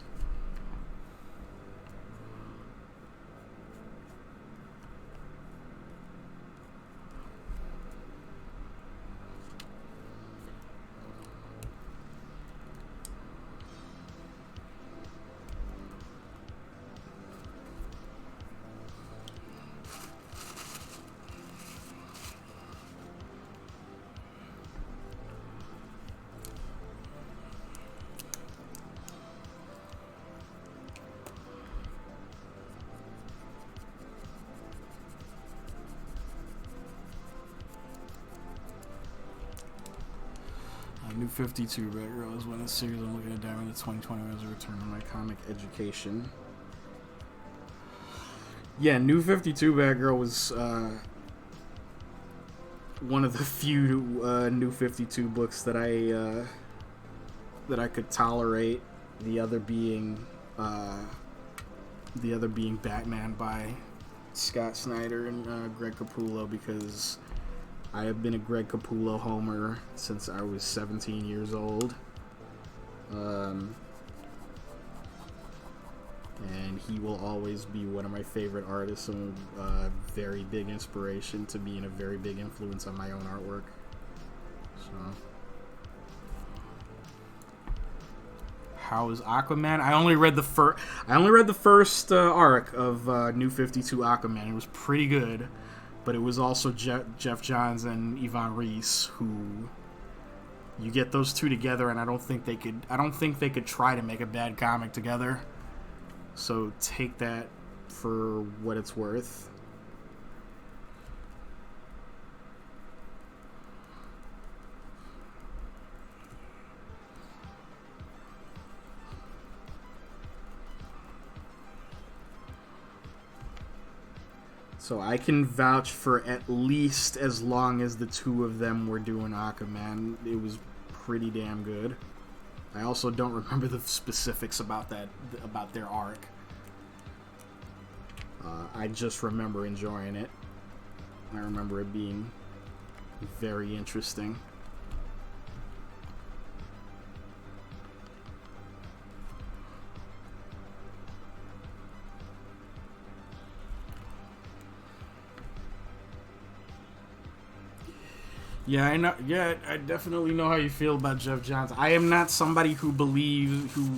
New 52 Batgirl is one of the series I'm looking at Dynamite in 2020 as a return to my comic education. Yeah, New 52 Batgirl was one of the few New 52 books that I could tolerate. The other being Batman by Scott Snyder and Greg Capullo, because I have been a Greg Capullo homer since I was 17 years old. And he will always be one of my favorite artists and a very big inspiration to me and a very big influence on my own artwork. So, how is Aquaman? I only read the first arc of New 52 Aquaman. It was pretty good. But it was also Jeff Johns and Yvonne Reese, who, you get those two together, and I don't think they could try to make a bad comic together. So take that for what it's worth. So I can vouch for at least as long as the two of them were doing Aquaman. It was pretty damn good. I also don't remember the specifics about their arc. I just remember enjoying it. I remember it being very interesting. Yeah, I know. Yeah, I definitely know how you feel about Jeff Johns. I am not somebody who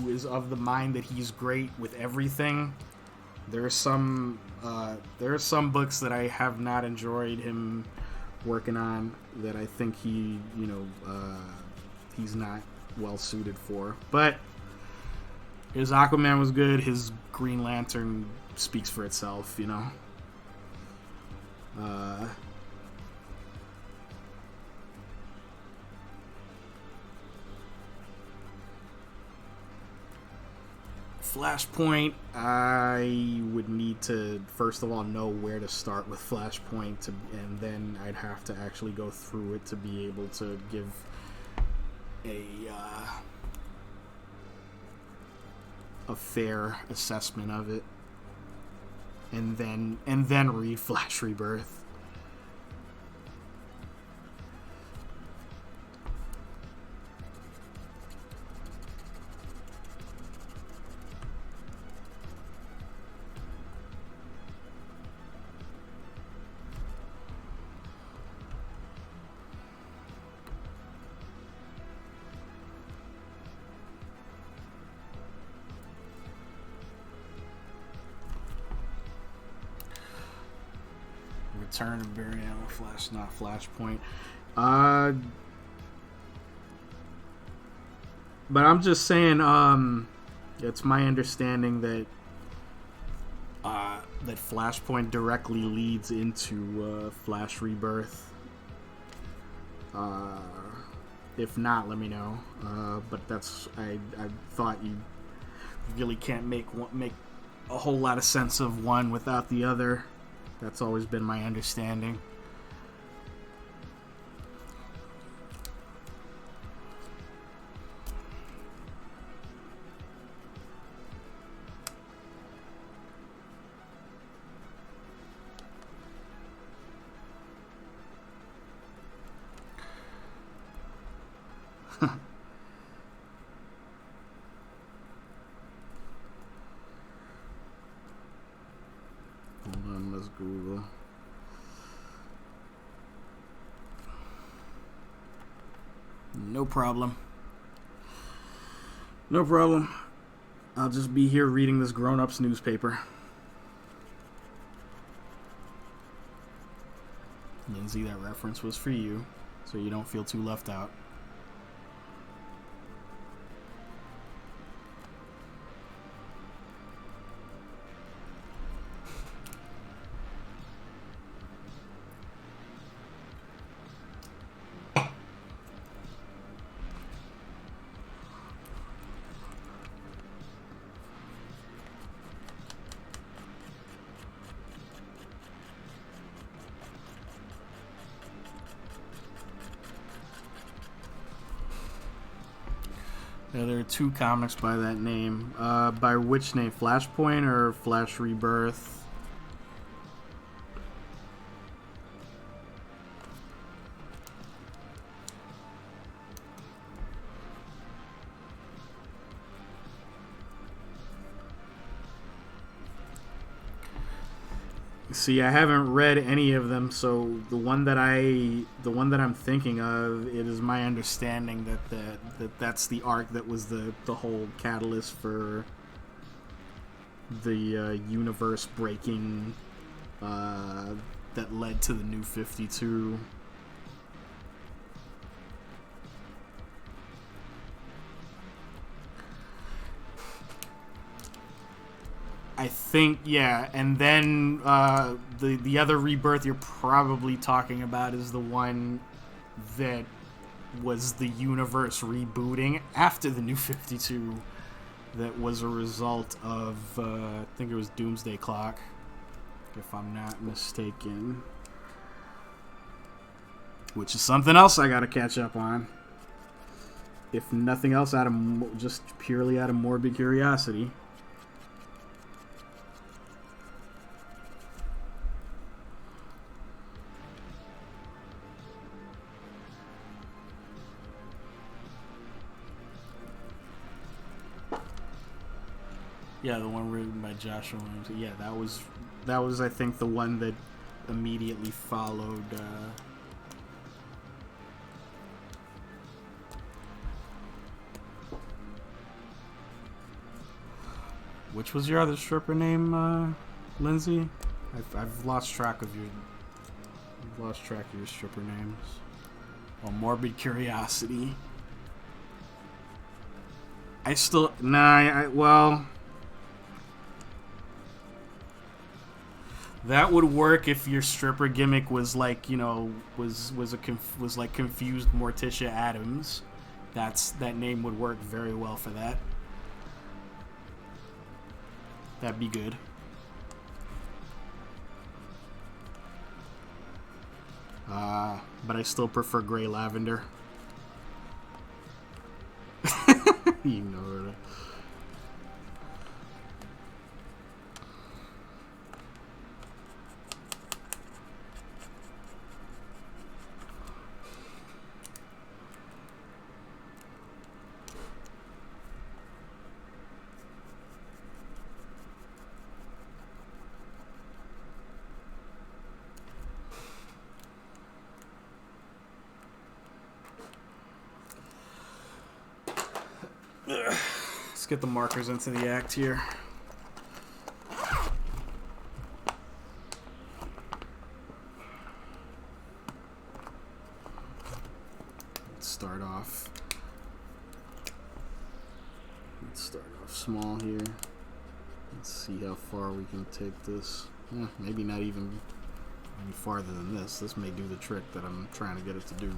is of the mind that he's great with everything. There are some books that I have not enjoyed him working on that I think he's not well suited for. But his Aquaman was good. His Green Lantern speaks for itself, Flashpoint, I would need to first of all know where to start with Flashpoint, and then I'd have to actually go through it to be able to give a fair assessment of it, and then read Flash Rebirth. Return of Barry Allen Flash, not Flashpoint. But I'm just saying, it's my understanding that that Flashpoint directly leads into Flash Rebirth. If not, let me know. But that's I thought you really can't make a whole lot of sense of one without the other. That's always been my understanding. Hold on, let's Google. No problem. No problem. I'll just be here reading this grown-ups newspaper. Lindsay, that reference was for you, so you don't feel too left out. Yeah, there are two comics by that name. By which name? Flashpoint or Flash Rebirth? See, I haven't read any of them, so the one that I'm thinking of, it is my understanding that's the arc that was the whole catalyst for the universe breaking that led to the New 52. I think, yeah, and then the other rebirth you're probably talking about is the one that was the universe rebooting after the New 52 that was a result of, I think it was Doomsday Clock, if I'm not mistaken. Which is something else I gotta catch up on. If nothing else, just purely out of morbid curiosity. Yeah, the one written by Joshua Williams. Yeah, that was I think the one that immediately followed. Which was your other stripper name, Lindsay? I've lost track of your stripper names. Well, Morbid Curiosity. That would work if your stripper gimmick was like, you know, was like confused Morticia Addams. That name would work very well for that. That'd be good. But I still prefer Gray Lavender. You know it. Let's get the markers into the act here. Let's start off small here. Let's see how far we can take this. Maybe not even any farther than this. This may do the trick that I'm trying to get it to do.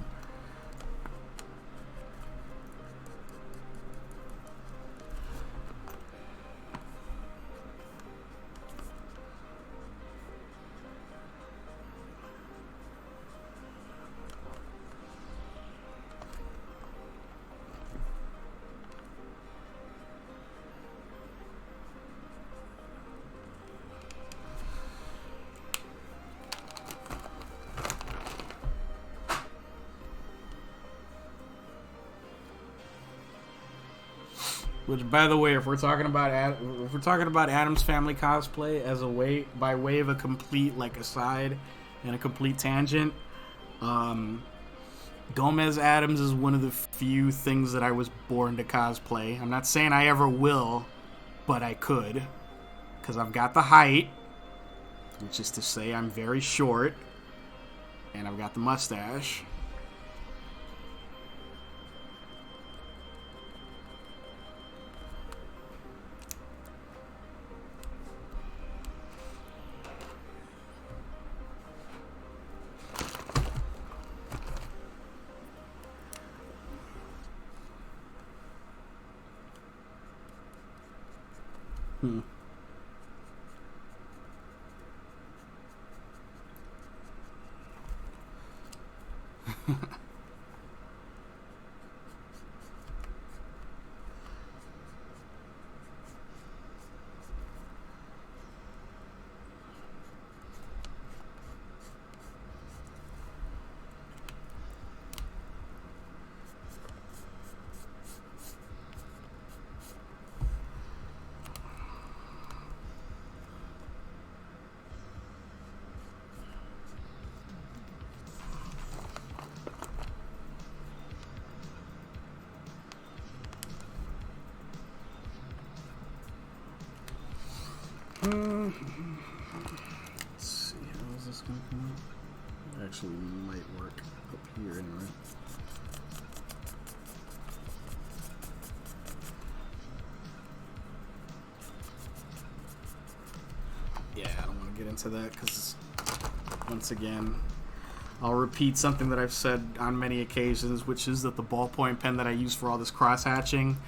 Which, by the way, if we're talking about Addams Family cosplay as by way of a complete like aside and a complete tangent, Gomez Addams is one of the few things that I was born to cosplay. I'm not saying I ever will, but I could, because I've got the height, which is to say I'm very short, and I've got the mustache. Let's see, how is this going to come up? Actually, might work up here anyway. Yeah, I don't want to get into that because, once again, I'll repeat something that I've said on many occasions, which is that the ballpoint pen that I use for all this cross-hatching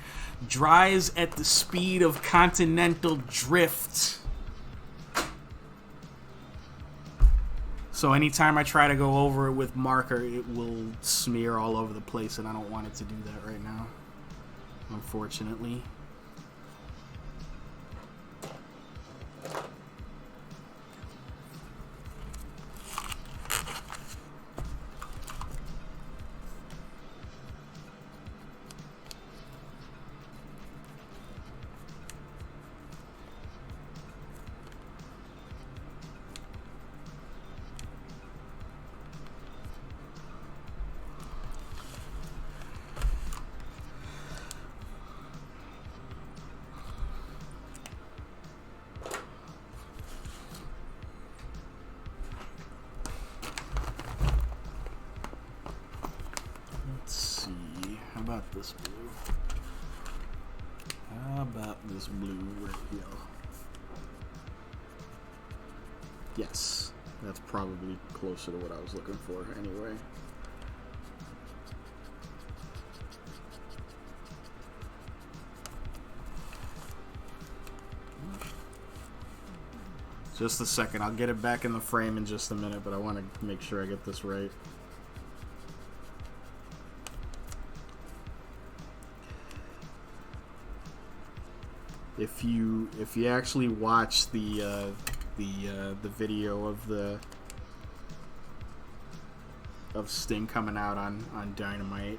dries at the speed of continental drift. So anytime I try to go over it with marker, it will smear all over the place, and I don't want it to do that right now, unfortunately. This blue. How about this blue right here? Yes, that's probably closer to what I was looking for anyway. Just a second. I'll get it back in the frame in just a minute, but I want to make sure I get this right. If you actually watch the video of Sting coming out on Dynamite,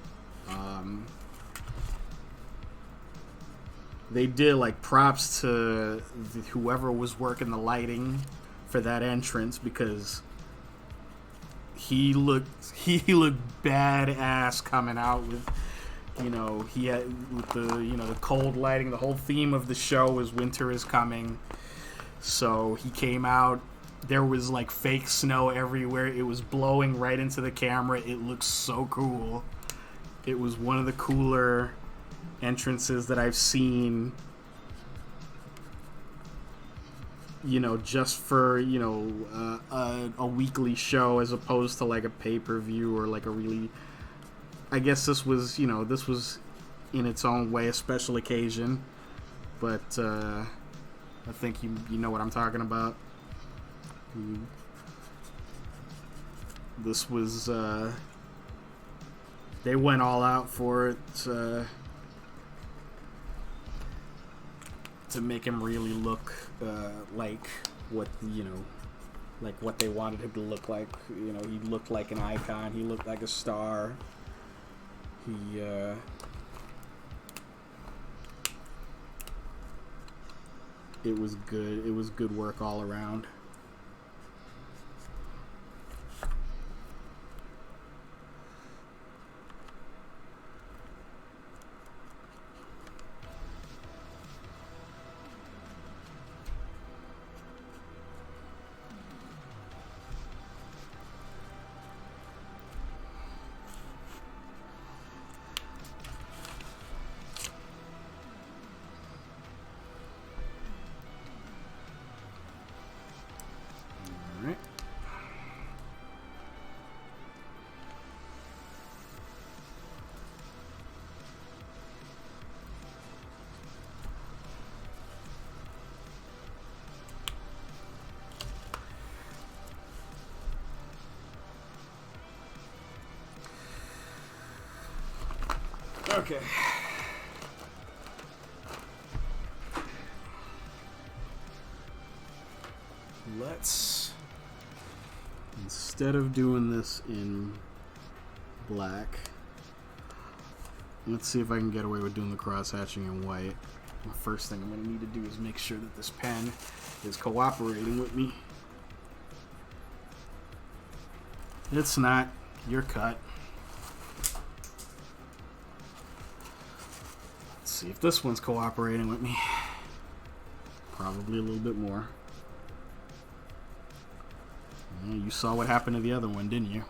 they did like props to whoever was working the lighting for that entrance, because he looked badass coming out with, he had with the cold lighting. The whole theme of the show was winter is coming, so he came out. There was like fake snow everywhere. It was blowing right into the camera. It looked so cool. It was one of the cooler entrances that I've seen, just for a weekly show, as opposed to like a pay-per-view or like a really, I guess this was in its own way a special occasion, but I think you know what I'm talking about. This was they went all out for it to make him really look like what like what they wanted him to look like. He looked like an icon. He looked like a star. It was good. It was good work all around. Okay. Let's, instead of doing this in black, let's see if I can get away with doing the cross-hatching in white. The first thing I'm going to need to do is make sure that this pen is cooperating with me. It's not. You're cut. See if this one's cooperating with me. Probably a little bit more. Yeah, you saw what happened to the other one, didn't you?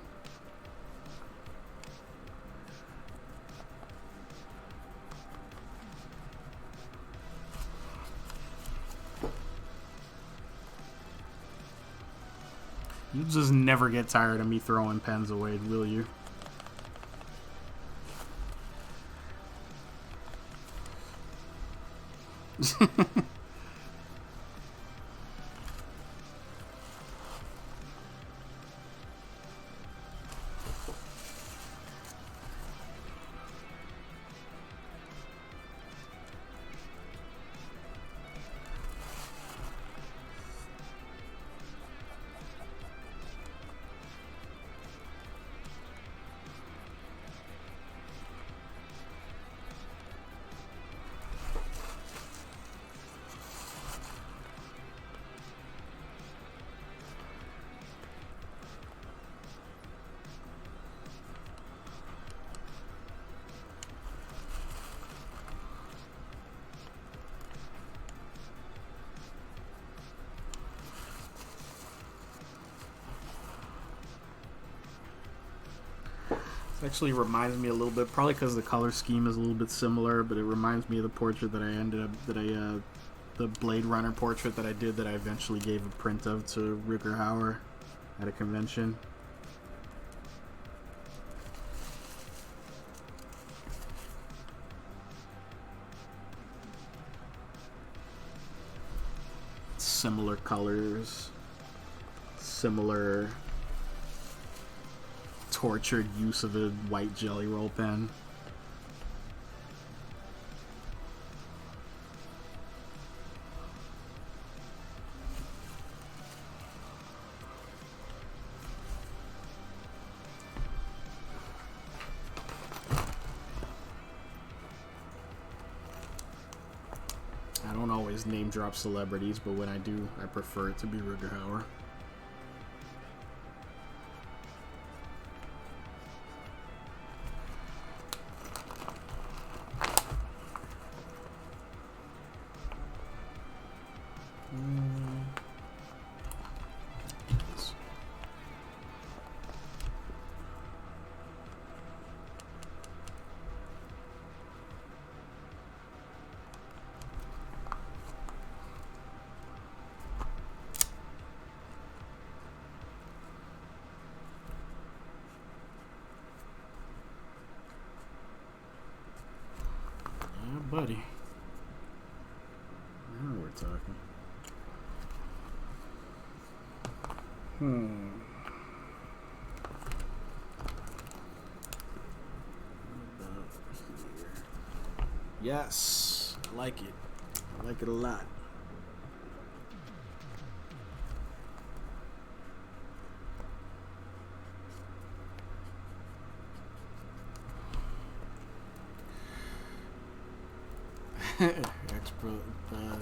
You'll just never get tired of me throwing pens away, will you? Actually reminds me a little bit, probably because the color scheme is a little bit similar, but it reminds me of the portrait that I the Blade Runner portrait that I did that I eventually gave a print of to Rutger Hauer at a convention. Similar colors, similar tortured use of a white Jelly Roll pen. I don't always name drop celebrities, but when I do, I prefer it to be Rutger Hauer. Buddy. Now we're talking. Yes, I like it. I like it a lot.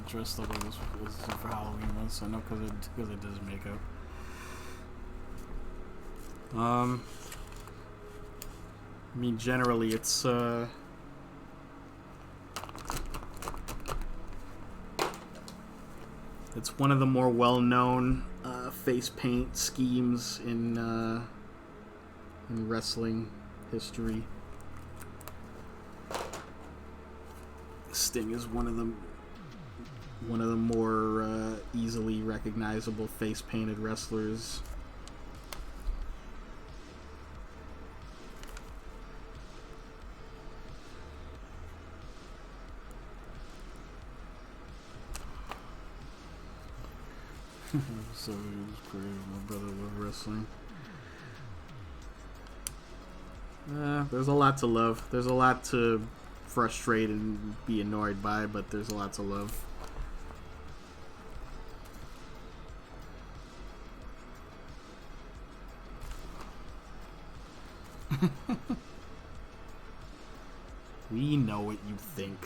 Dressed up as for Halloween once. I know because it does makeup. I mean, generally, it's one of the more well-known face paint schemes in wrestling history. Sting is one of the more easily recognizable face painted wrestlers. So it was great. My brother loved wrestling. There's a lot to love. There's a lot to frustrate and be annoyed by, but there's a lot to love. We know what you think.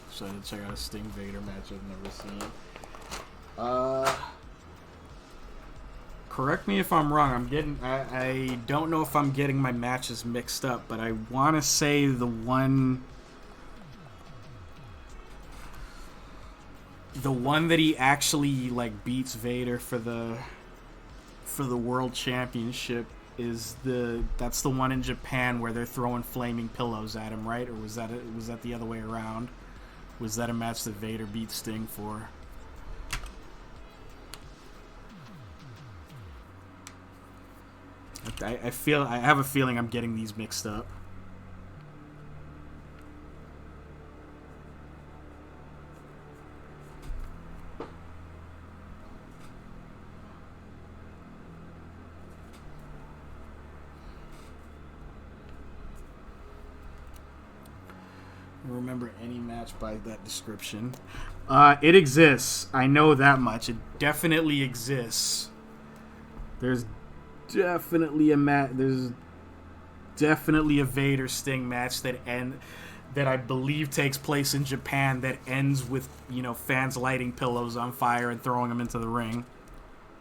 Excited to check out a Sting Vader match I've never seen. Correct me if I'm wrong. I don't know if I'm getting my matches mixed up, but I want to say the one that he actually beats Vader for the World Championship that's the one in Japan where they're throwing flaming pillows at him, right? Or was that the other way around? Was that a match that Vader beat Sting for? I have a feeling I'm getting these mixed up. Remember any match by that description. It exists. I know that much. It definitely exists. There's definitely a Vader Sting match that I believe takes place in Japan that ends with fans lighting pillows on fire and throwing them into the ring.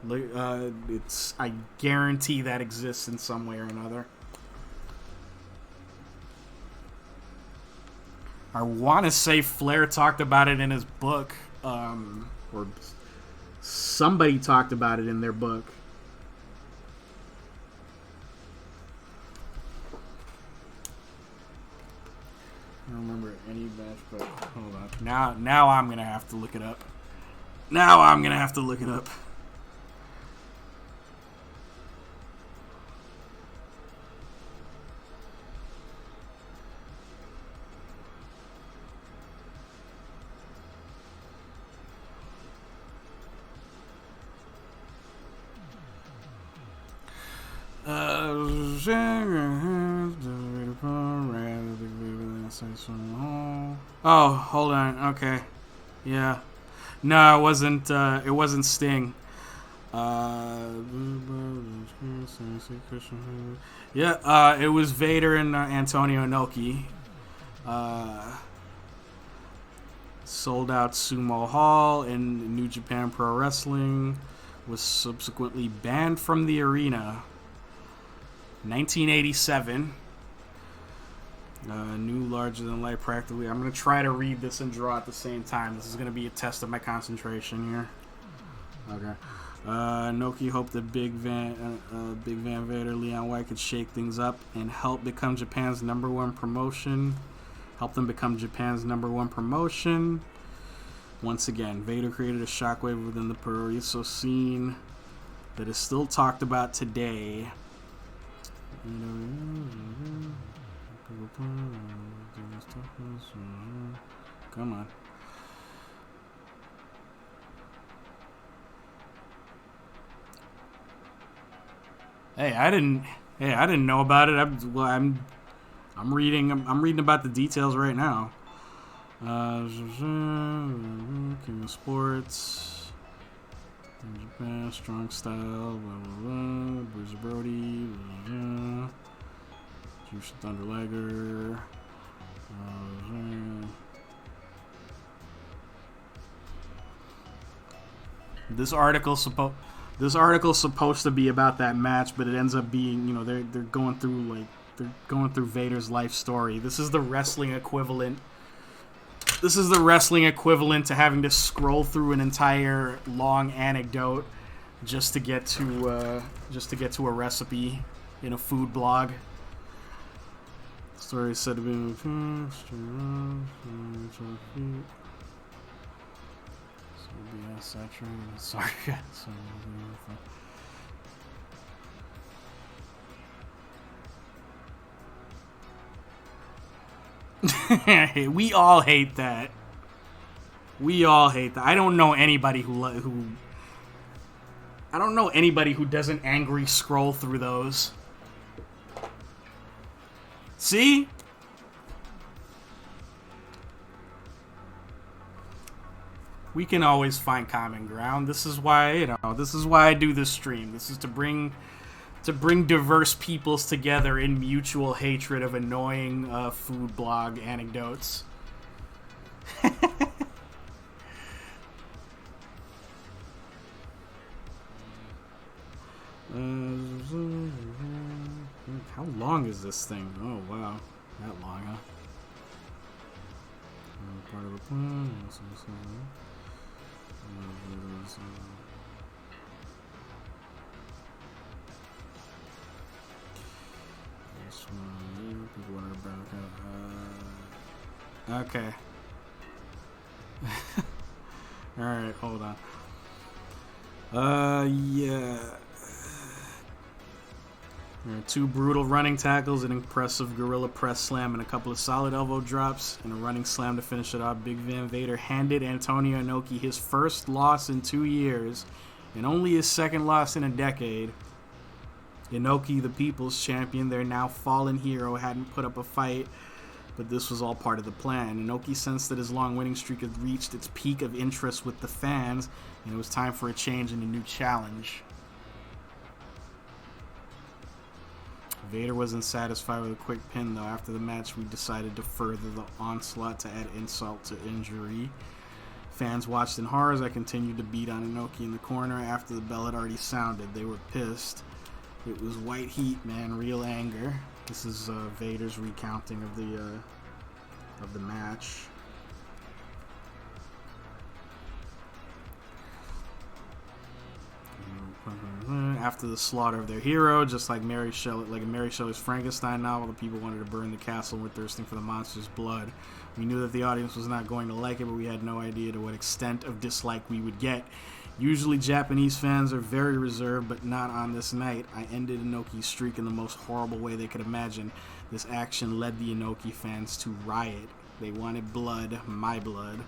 I guarantee that exists in some way or another. I want to say Flair talked about it in his book, or somebody talked about it in their book. don't remember any match, but hold on. Now I'm gonna have to look it up. Now I'm gonna have to look it up. Oh, hold on. Okay, yeah. No, it wasn't. It wasn't Sting. Yeah. It was Vader and Antonio Inoki. Sold out Sumo Hall in New Japan Pro Wrestling. Was subsequently banned from the arena. 1987. New larger than life practically. I'm going to try to read this and draw at the same time. This is going to be a test of my concentration here. Okay. Noki hoped that Big Van Vader, Leon White could shake things up and help become Japan's number one promotion. Help them become Japan's number one promotion. Once again, Vader created a shockwave within the Paraiso scene that is still talked about today. Come on. Hey, I didn't know about it. I'm reading about the details right now. King of Sports, Japan, Strong Style, blah blah blah. Bruce Brody, blah blah. Juice Thunder Liger. This article's supposed to be about that match, but it ends up being, they're going through Vader's life story. This is the wrestling equivalent to having to scroll through an entire long anecdote just to get to a recipe in a food blog. Story is said to be Sorry. We all hate that. I don't know anybody who doesn't angry scroll through those. See? We can always find common ground. This is why I do this stream. This is to bring diverse peoples together in mutual hatred of annoying food blog anecdotes. How long is this thing? Oh wow, that long, huh? Part of the plan. Okay. Alright, hold on. Yeah. Two brutal running tackles, an impressive gorilla press slam, and a couple of solid elbow drops, and a running slam to finish it off. Big Van Vader handed Antonio Inoki his first loss in 2 years, and only his second loss in a decade. Inoki, the People's Champion, their now fallen hero, hadn't put up a fight, but this was all part of the plan. Inoki sensed that his long winning streak had reached its peak of interest with the fans, and it was time for a change and a new challenge. Vader wasn't satisfied with a quick pin, though. After the match, we decided to further the onslaught to add insult to injury. Fans watched in horror as I continued to beat on Inoki in the corner. After the bell had already sounded, they were pissed. It was white heat, man, real anger. This is Vader's recounting of the match. after the slaughter of their hero, just like Mary Shelley's Frankenstein novel. The people wanted to burn the castle and were thirsting for the monster's blood. We knew that the audience was not going to like it, but we had no idea to what extent of dislike we would get. Usually Japanese fans are very reserved, but not on this night. I ended Inoki's streak in the most horrible way they could imagine. This action led the Inoki fans to riot. They wanted blood, my blood.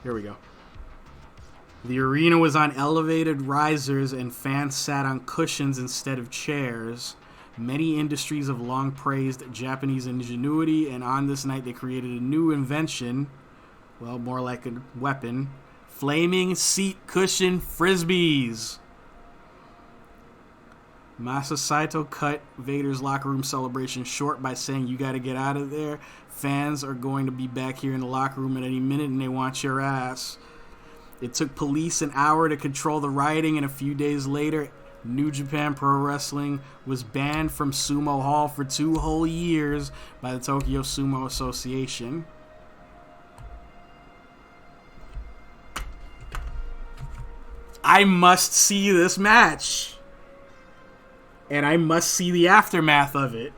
Here we go. The arena was on elevated risers and fans sat on cushions instead of chairs. Many industries have long praised Japanese ingenuity, and on this night they created a new invention, well, more like a weapon, flaming seat cushion frisbees. Masa Saito cut Vader's locker room celebration short by saying, "You gotta get out of there. Fans are going to be back here in the locker room at any minute and they want your ass." It took police an hour to control the rioting, and a few days later, New Japan Pro Wrestling was banned from Sumo Hall for 2 whole years by the Tokyo Sumo Association. I must see this match. And I must see the aftermath of it.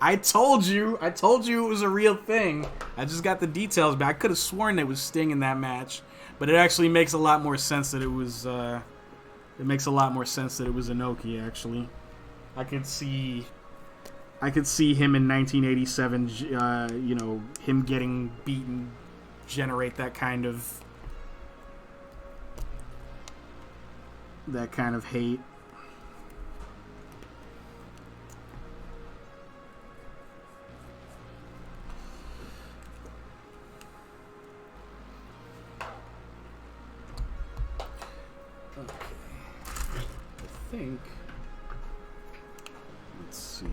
I told you it was a real thing. I just got the details back. I could have sworn there was Sting in that match, but it actually makes a lot more sense that it was. It makes a lot more sense that it was Inoki. Actually, I could see him in 1987. Him getting beaten, generate that kind of hate. Let's see.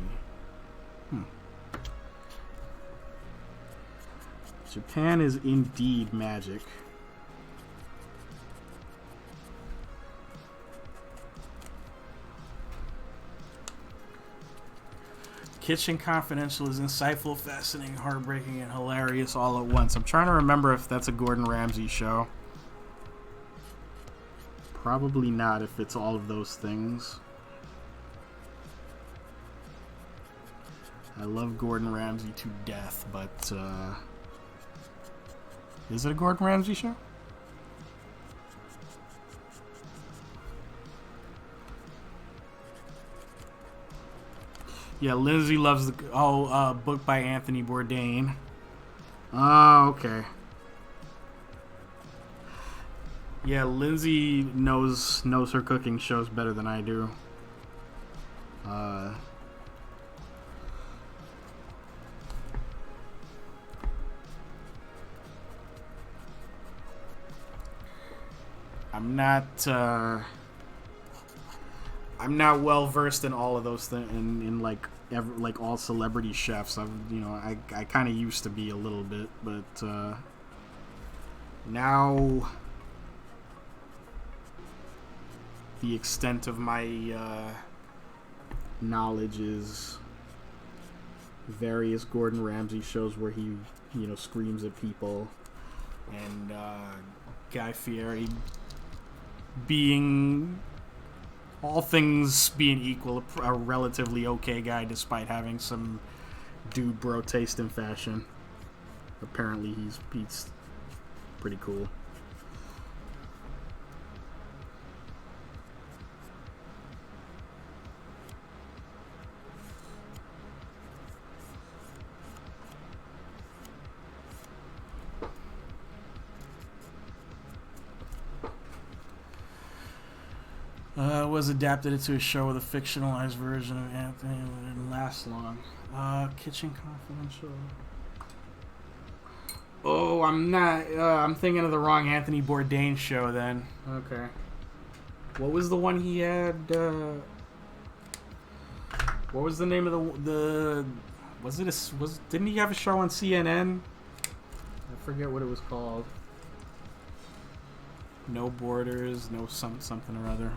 Japan is indeed magic. Kitchen Confidential is insightful, fascinating, heartbreaking, and hilarious all at once. I'm trying to remember if that's a Gordon Ramsay show. Probably not if it's all of those things. I love Gordon Ramsay to death, but is it a Gordon Ramsay show? Yeah, Lindsay loves the book by Anthony Bourdain. Oh, okay. Yeah, Lindsay knows her cooking shows better than I do. I'm not well versed in all of those things, in like all celebrity chefs. I kind of used to be a little bit, but now the extent of my knowledge is various Gordon Ramsay shows where he, screams at people, and Guy Fieri being, all things being equal, a relatively okay guy despite having some dude bro taste in fashion. Apparently he's pretty cool. Was adapted into a show with a fictionalized version of Anthony. It didn't last long. Kitchen Confidential. Oh, I'm not. I'm thinking of the wrong Anthony Bourdain show then. Okay. What was the one he had? What was the name of the? Didn't he have a show on CNN? I forget what it was called. No Borders, no something or other.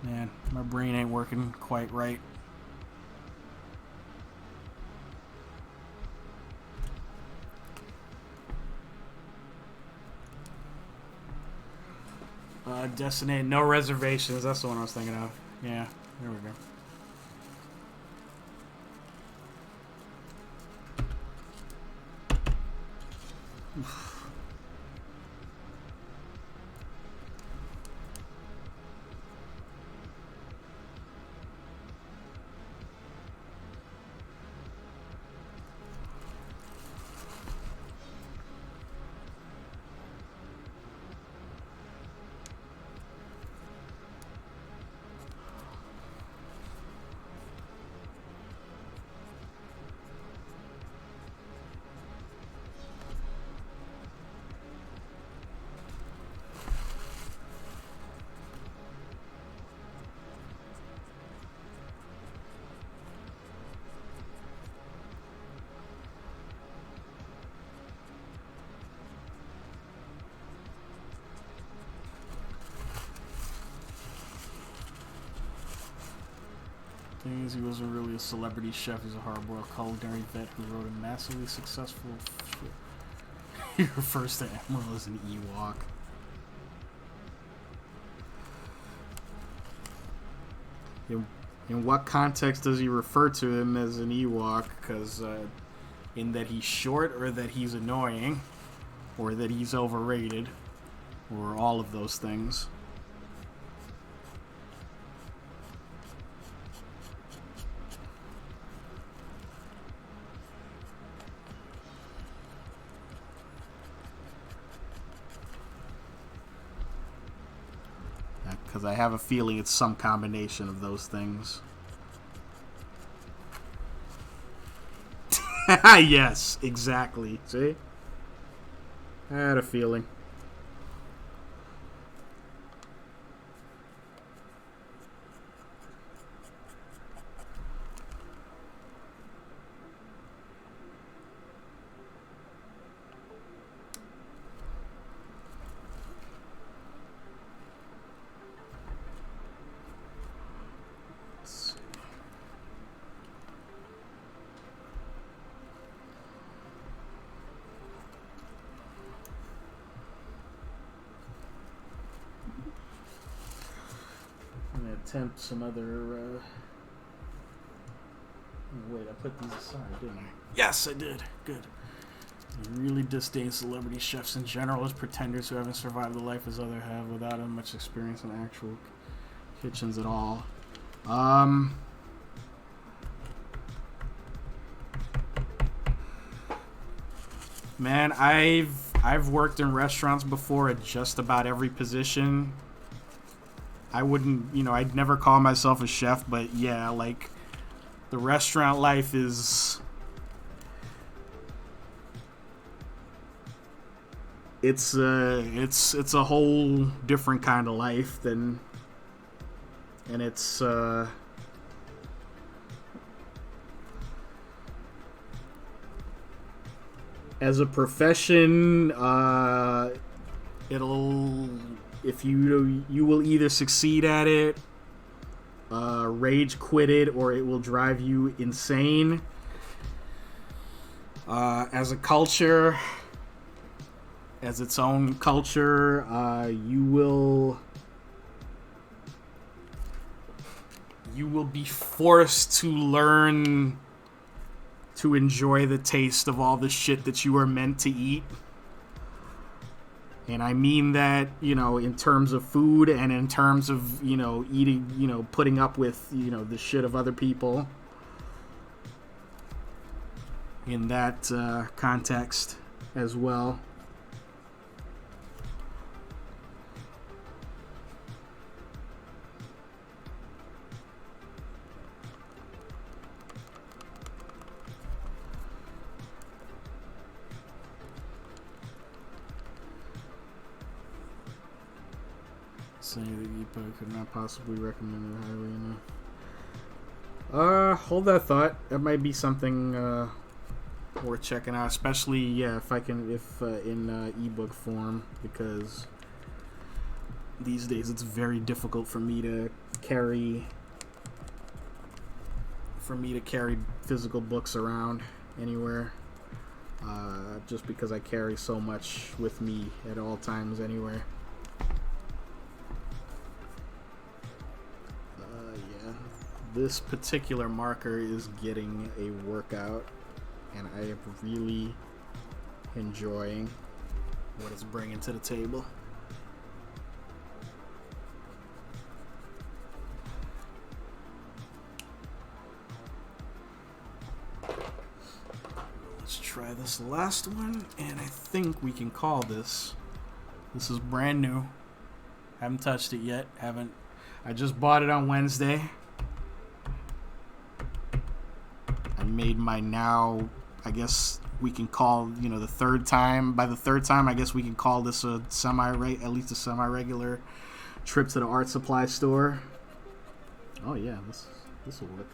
Man, my brain ain't working quite right. Destiny, no reservations. That's the one I was thinking of. Yeah, there we go. Thing is, he wasn't really a celebrity chef. He's a hard-boiled culinary vet who wrote a massively successful. He refers to Emerald as an Ewok. In what context does he refer to him as an Ewok? Because in that he's short, or that he's annoying, or that he's overrated, or all of those things. Because I have a feeling it's some combination of those things. Yes, exactly. See? I had a feeling. Attempt some other. Wait, I put these aside, didn't I? Yes, I did. Good. I really disdain celebrity chefs in general as pretenders who haven't survived the life as others have without much experience in actual kitchens at all. Man, I've worked in restaurants before at just about every position. I wouldn't, I'd never call myself a chef, but yeah, like, the restaurant life is... It's a whole different kind of life than... And it's, as a profession, if you will either succeed at it, rage quit it, or it will drive you insane. As a culture, as its own culture, you will be forced to learn to enjoy the taste of all the shit that you are meant to eat. And I mean that, in terms of food and in terms of, eating, putting up with, the shit of other people. In that context as well. Saying that EPUB could not possibly recommend it highly enough. Hold that thought. That might be something worth checking out, especially if in ebook form, because these days it's very difficult for me to carry physical books around anywhere. Just because I carry so much with me at all times anywhere. This particular marker is getting a workout, and I am really enjoying what it's bringing to the table. Let's try this last one, and I think we can call this. This is brand new. Haven't touched it yet. I just bought it on Wednesday. I made my now, I guess we can call, the third time. By the third time, I guess we can call this at least a semi-regular trip to the art supply store. Oh yeah, this will work.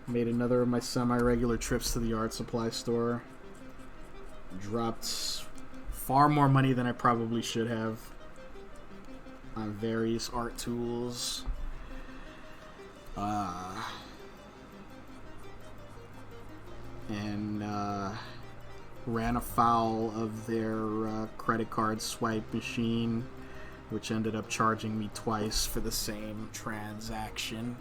Made another of my semi-regular trips to the art supply store. Dropped far more money than I probably should have on various art tools. And ran afoul of their credit card swipe machine, which ended up charging me twice for the same transaction.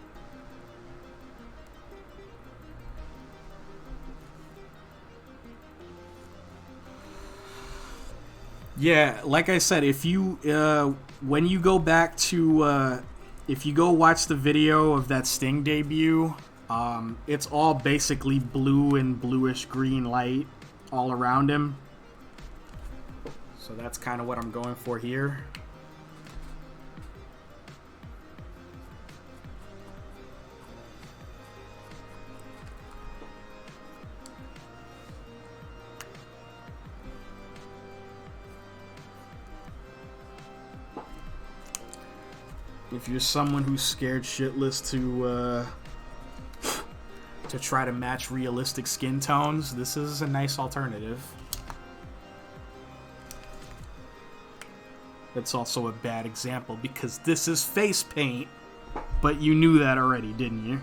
Yeah, like I said, if you when you go back to if you go watch the video of that Sting debut, it's all basically blue and bluish green light all around him. So that's kind of what I'm going for here. If you're someone who's scared shitless to try to match realistic skin tones, this is a nice alternative. It's also a bad example because this is face paint, but you knew that already, didn't you?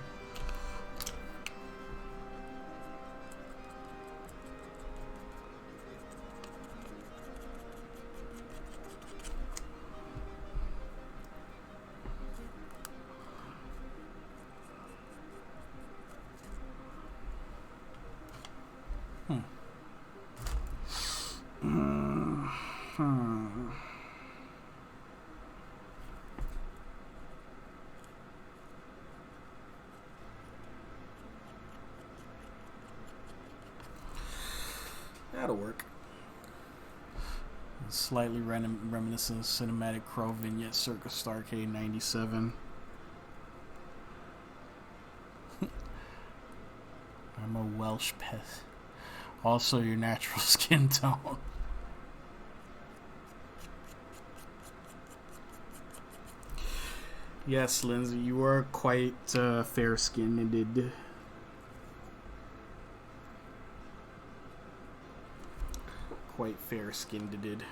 That'll work. Slightly reminiscent of cinematic crow vignette circa Starcade 97. I'm a Welsh pet. Also your natural skin tone. Yes, Lindsay, you are quite fair-skinned. Quite fair-skinned.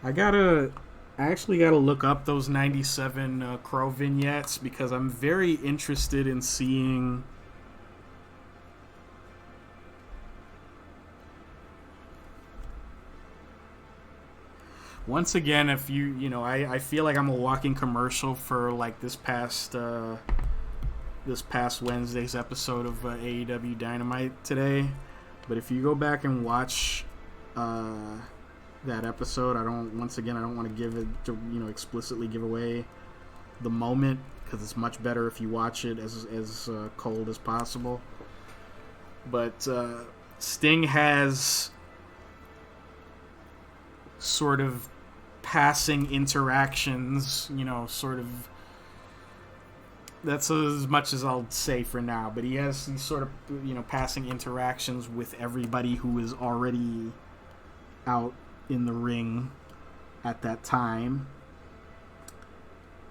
I actually gotta look up those 97 Crow vignettes because I'm very interested in seeing once again, if I feel like I'm a walking commercial for like this past Wednesday's episode of AEW Dynamite today. But if you go back and watch that episode, I don't want to give it to, explicitly give away the moment because it's much better if you watch it as cold as possible. But Sting has sort of passing interactions, sort of. That's as much as I'll say for now. But he has these sort of, passing interactions with everybody who is already out in the ring at that time.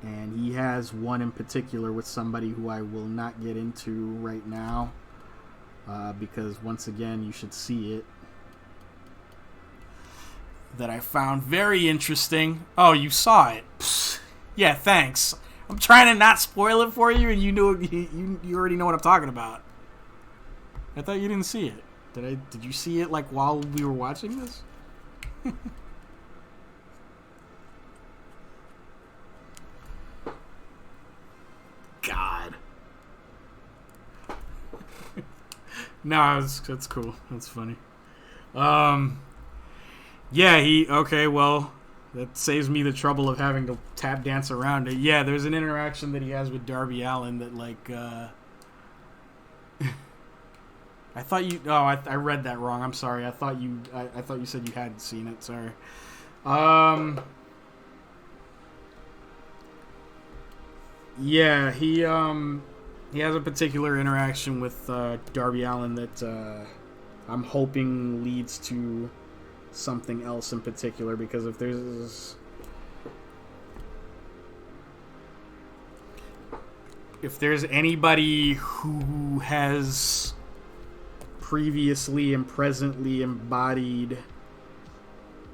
And he has one in particular with somebody who I will not get into right now because once again you should see it. that I found very interesting. Oh, you saw it. Psst. Yeah, thanks. I'm trying to not spoil it for you, and you already know what I'm talking about. I thought you didn't see it. Did you see it like while we were watching this? God. No, that's cool. That's funny. Yeah, okay, well, that saves me the trouble of having to tap dance around it. Yeah, there's an interaction that he has with Darby Allin that, like, I thought you... Oh, I read that wrong. I'm sorry. I thought you said you hadn't seen it. Sorry. Yeah, he has a particular interaction with Darby Allin that I'm hoping leads to something else in particular, because if there's anybody who has previously and presently embodied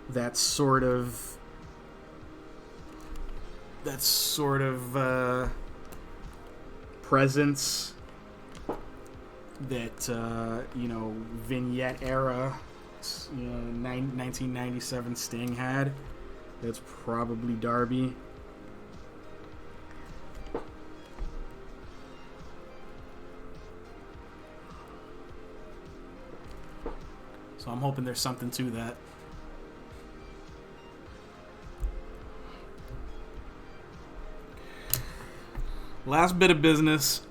that sort of presence that vignette era 1997 Sting had, that's probably Darby. So I'm hoping there's something to that. Last bit of business.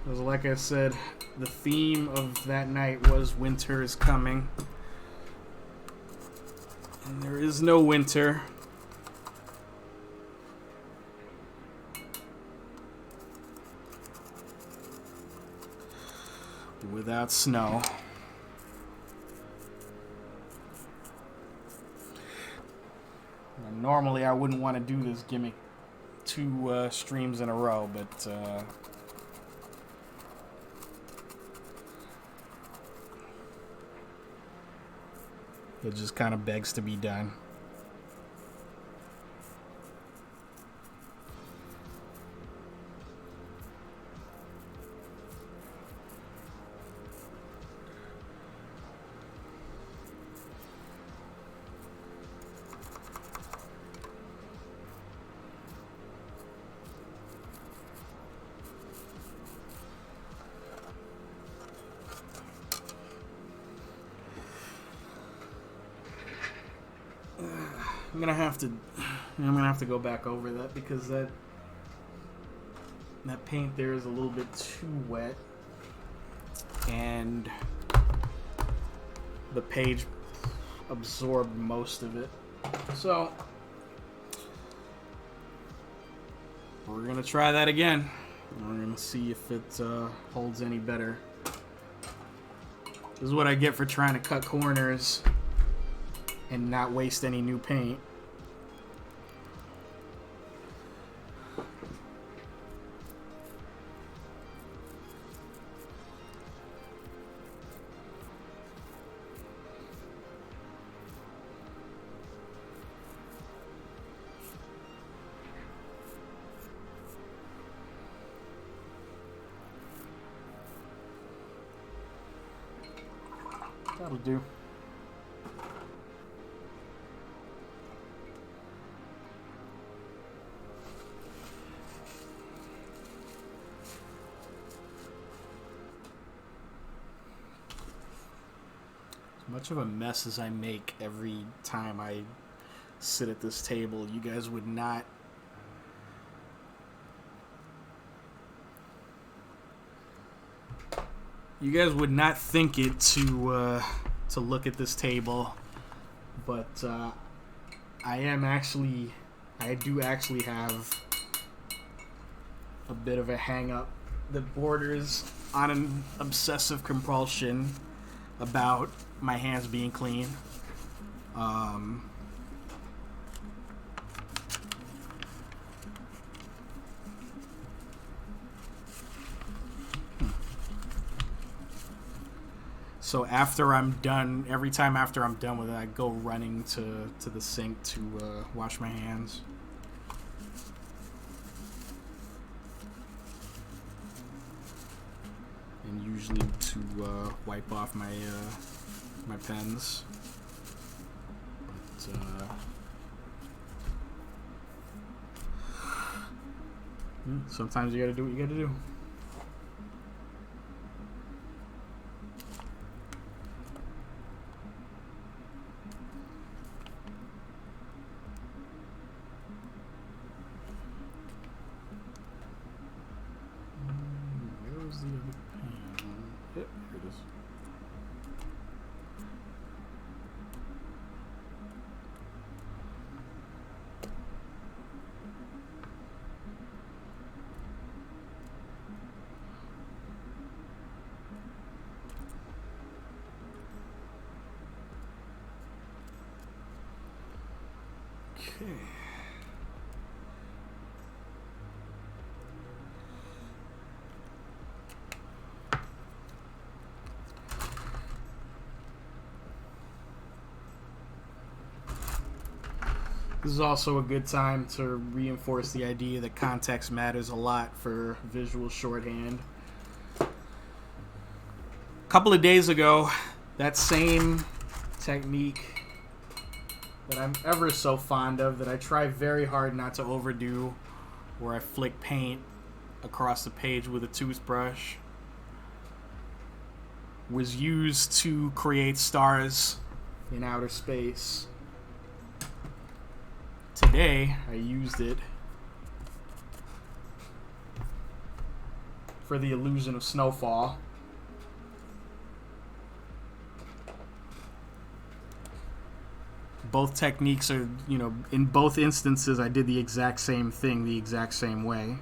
Because like I said, the theme of that night was winter is coming. And there is no winter without snow. Normally I wouldn't want to do this gimmick 2 streams in a row, but it just kind of begs to be done. I'm gonna have to go back over that, because that paint there is a little bit too wet, and the page absorbed most of it. So we're gonna try that again. We're gonna see if it holds any better. This is what I get for trying to cut corners and not waste any new paint. That'll do. As much of a mess as I make every time I sit at this table, you guys would not think it to look at this table, but I do actually have a bit of a hang-up that borders on an obsessive compulsion about my hands being clean. So after I'm done, every time after I'm done with it, I go running to the sink to wash my hands. And usually to wipe off my my pens. But, sometimes you gotta do what you gotta do. Where was the other pen? Yep, here it is. Okay. This is also a good time to reinforce the idea that context matters a lot for visual shorthand. A couple of days ago, that same technique that I'm ever so fond of, that I try very hard not to overdo, where I flick paint across the page with a toothbrush, was used to create stars in outer space. Today, I used it for the illusion of snowfall. Both techniques are, in both instances, I did the exact same thing the exact same way.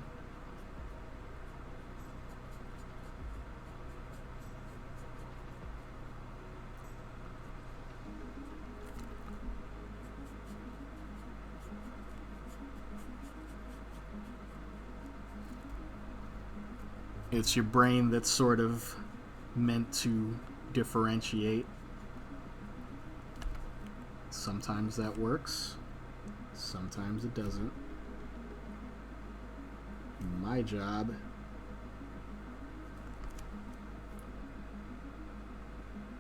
It's your brain that's sort of meant to differentiate. Sometimes that works, sometimes it doesn't. My job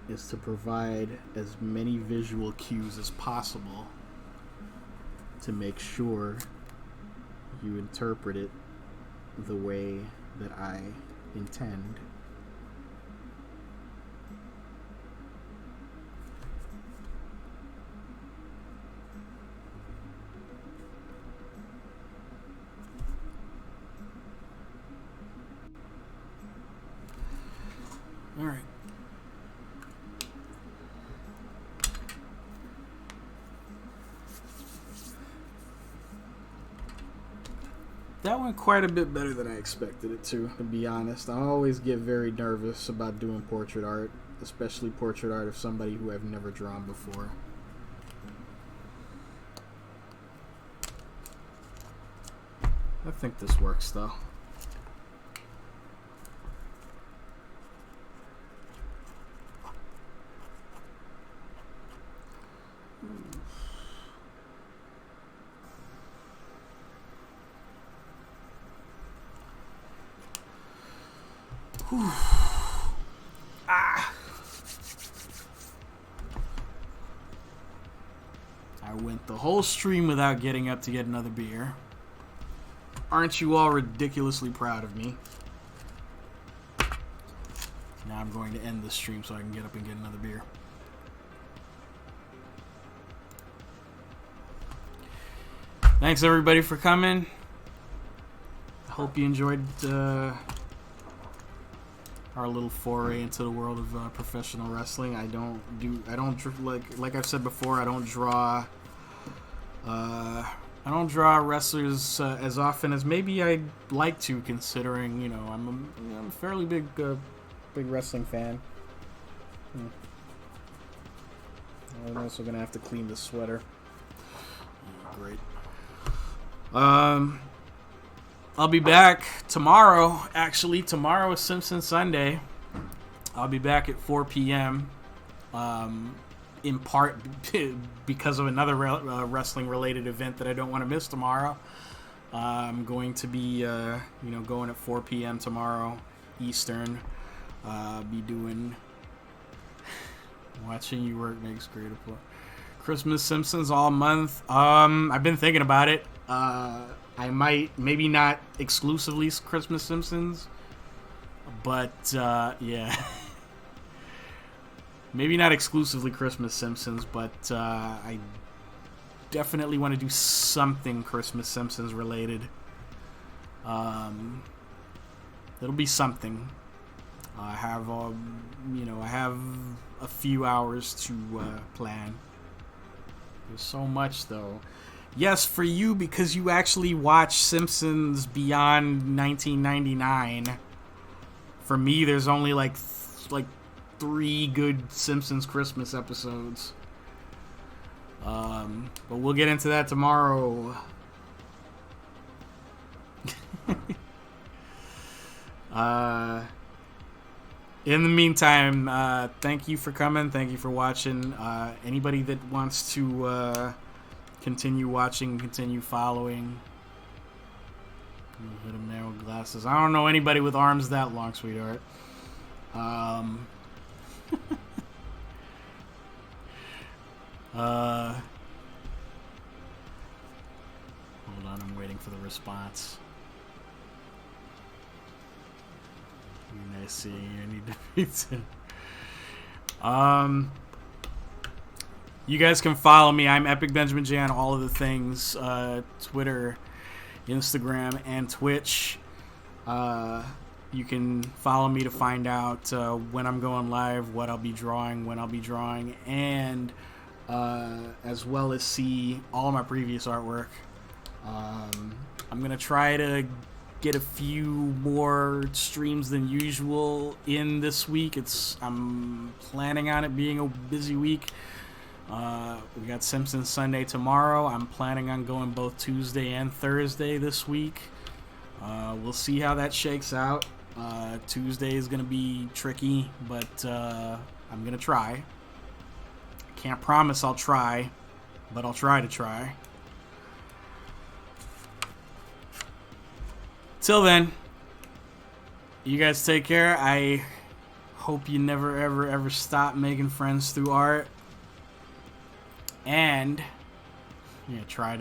is to provide as many visual cues as possible to make sure you interpret it the way that I intend. All right. That went quite a bit better than I expected it to be honest. I always get very nervous about doing portrait art, especially portrait art of somebody who I've never drawn before. I think this works though. I went the whole stream without getting up to get another beer. Aren't you all ridiculously proud of me? Now I'm going to end the stream so I can get up and get another beer. Thanks everybody for coming. I hope you enjoyed our little foray into the world of professional wrestling. I don't like I've said before, I don't draw wrestlers as often as maybe I'd like to, considering I'm a fairly big wrestling fan. I'm also gonna have to clean the sweater. Great. I'll be back tomorrow. Actually, tomorrow is Simpson Sunday. I'll be back at 4 p.m. In part because of another wrestling-related event that I don't want to miss tomorrow. I'm going to be, going at 4 p.m. tomorrow Eastern. Be doing Watching You Work Makes Great Applause. Christmas Simpsons all month. I've been thinking about it. I might, maybe not exclusively Christmas Simpsons, but yeah. Maybe not exclusively Christmas Simpsons, but I definitely want to do something Christmas Simpsons related. It'll be something. I have a few hours to plan. There's so much, though. Yes, for you, because you actually watch Simpsons beyond 1999. For me, there's only like 3 good Simpsons Christmas episodes. But we'll get into that tomorrow. In the meantime, thank you for coming. Thank you for watching. Anybody that wants to continue watching, continue following. Hit him there with glasses. I don't know anybody with arms that long, sweetheart. Hold on, I'm waiting for the response. Nice seeing you. I need to pizza. You guys can follow me. I'm Epic Benjamin J on all of the things. Twitter, Instagram, and Twitch. You can follow me to find out when I'm going live, what I'll be drawing, when I'll be drawing, and as well as see all of my previous artwork. I'm going to try to get a few more streams than usual in this week. I'm planning on it being a busy week. We got Simpsons Sunday tomorrow. I'm planning on going both Tuesday and Thursday this week. We'll see how that shakes out. Tuesday is going to be tricky, but I'm going to try. Can't promise I'll try, but I'll try to try. Till then, you guys take care. I hope you never, ever, ever stop making friends through art. And, yeah, try.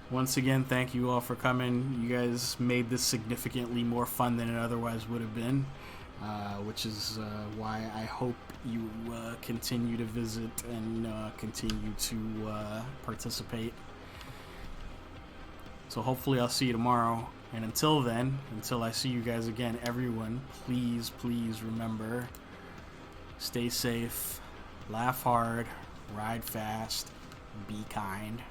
Once again, thank you all for coming. You guys made this significantly more fun than it otherwise would have been, which is why I hope you continue to visit and continue to participate. So hopefully I'll see you tomorrow. And until then, until I see you guys again, everyone, please remember, stay safe, laugh hard, ride fast, be kind.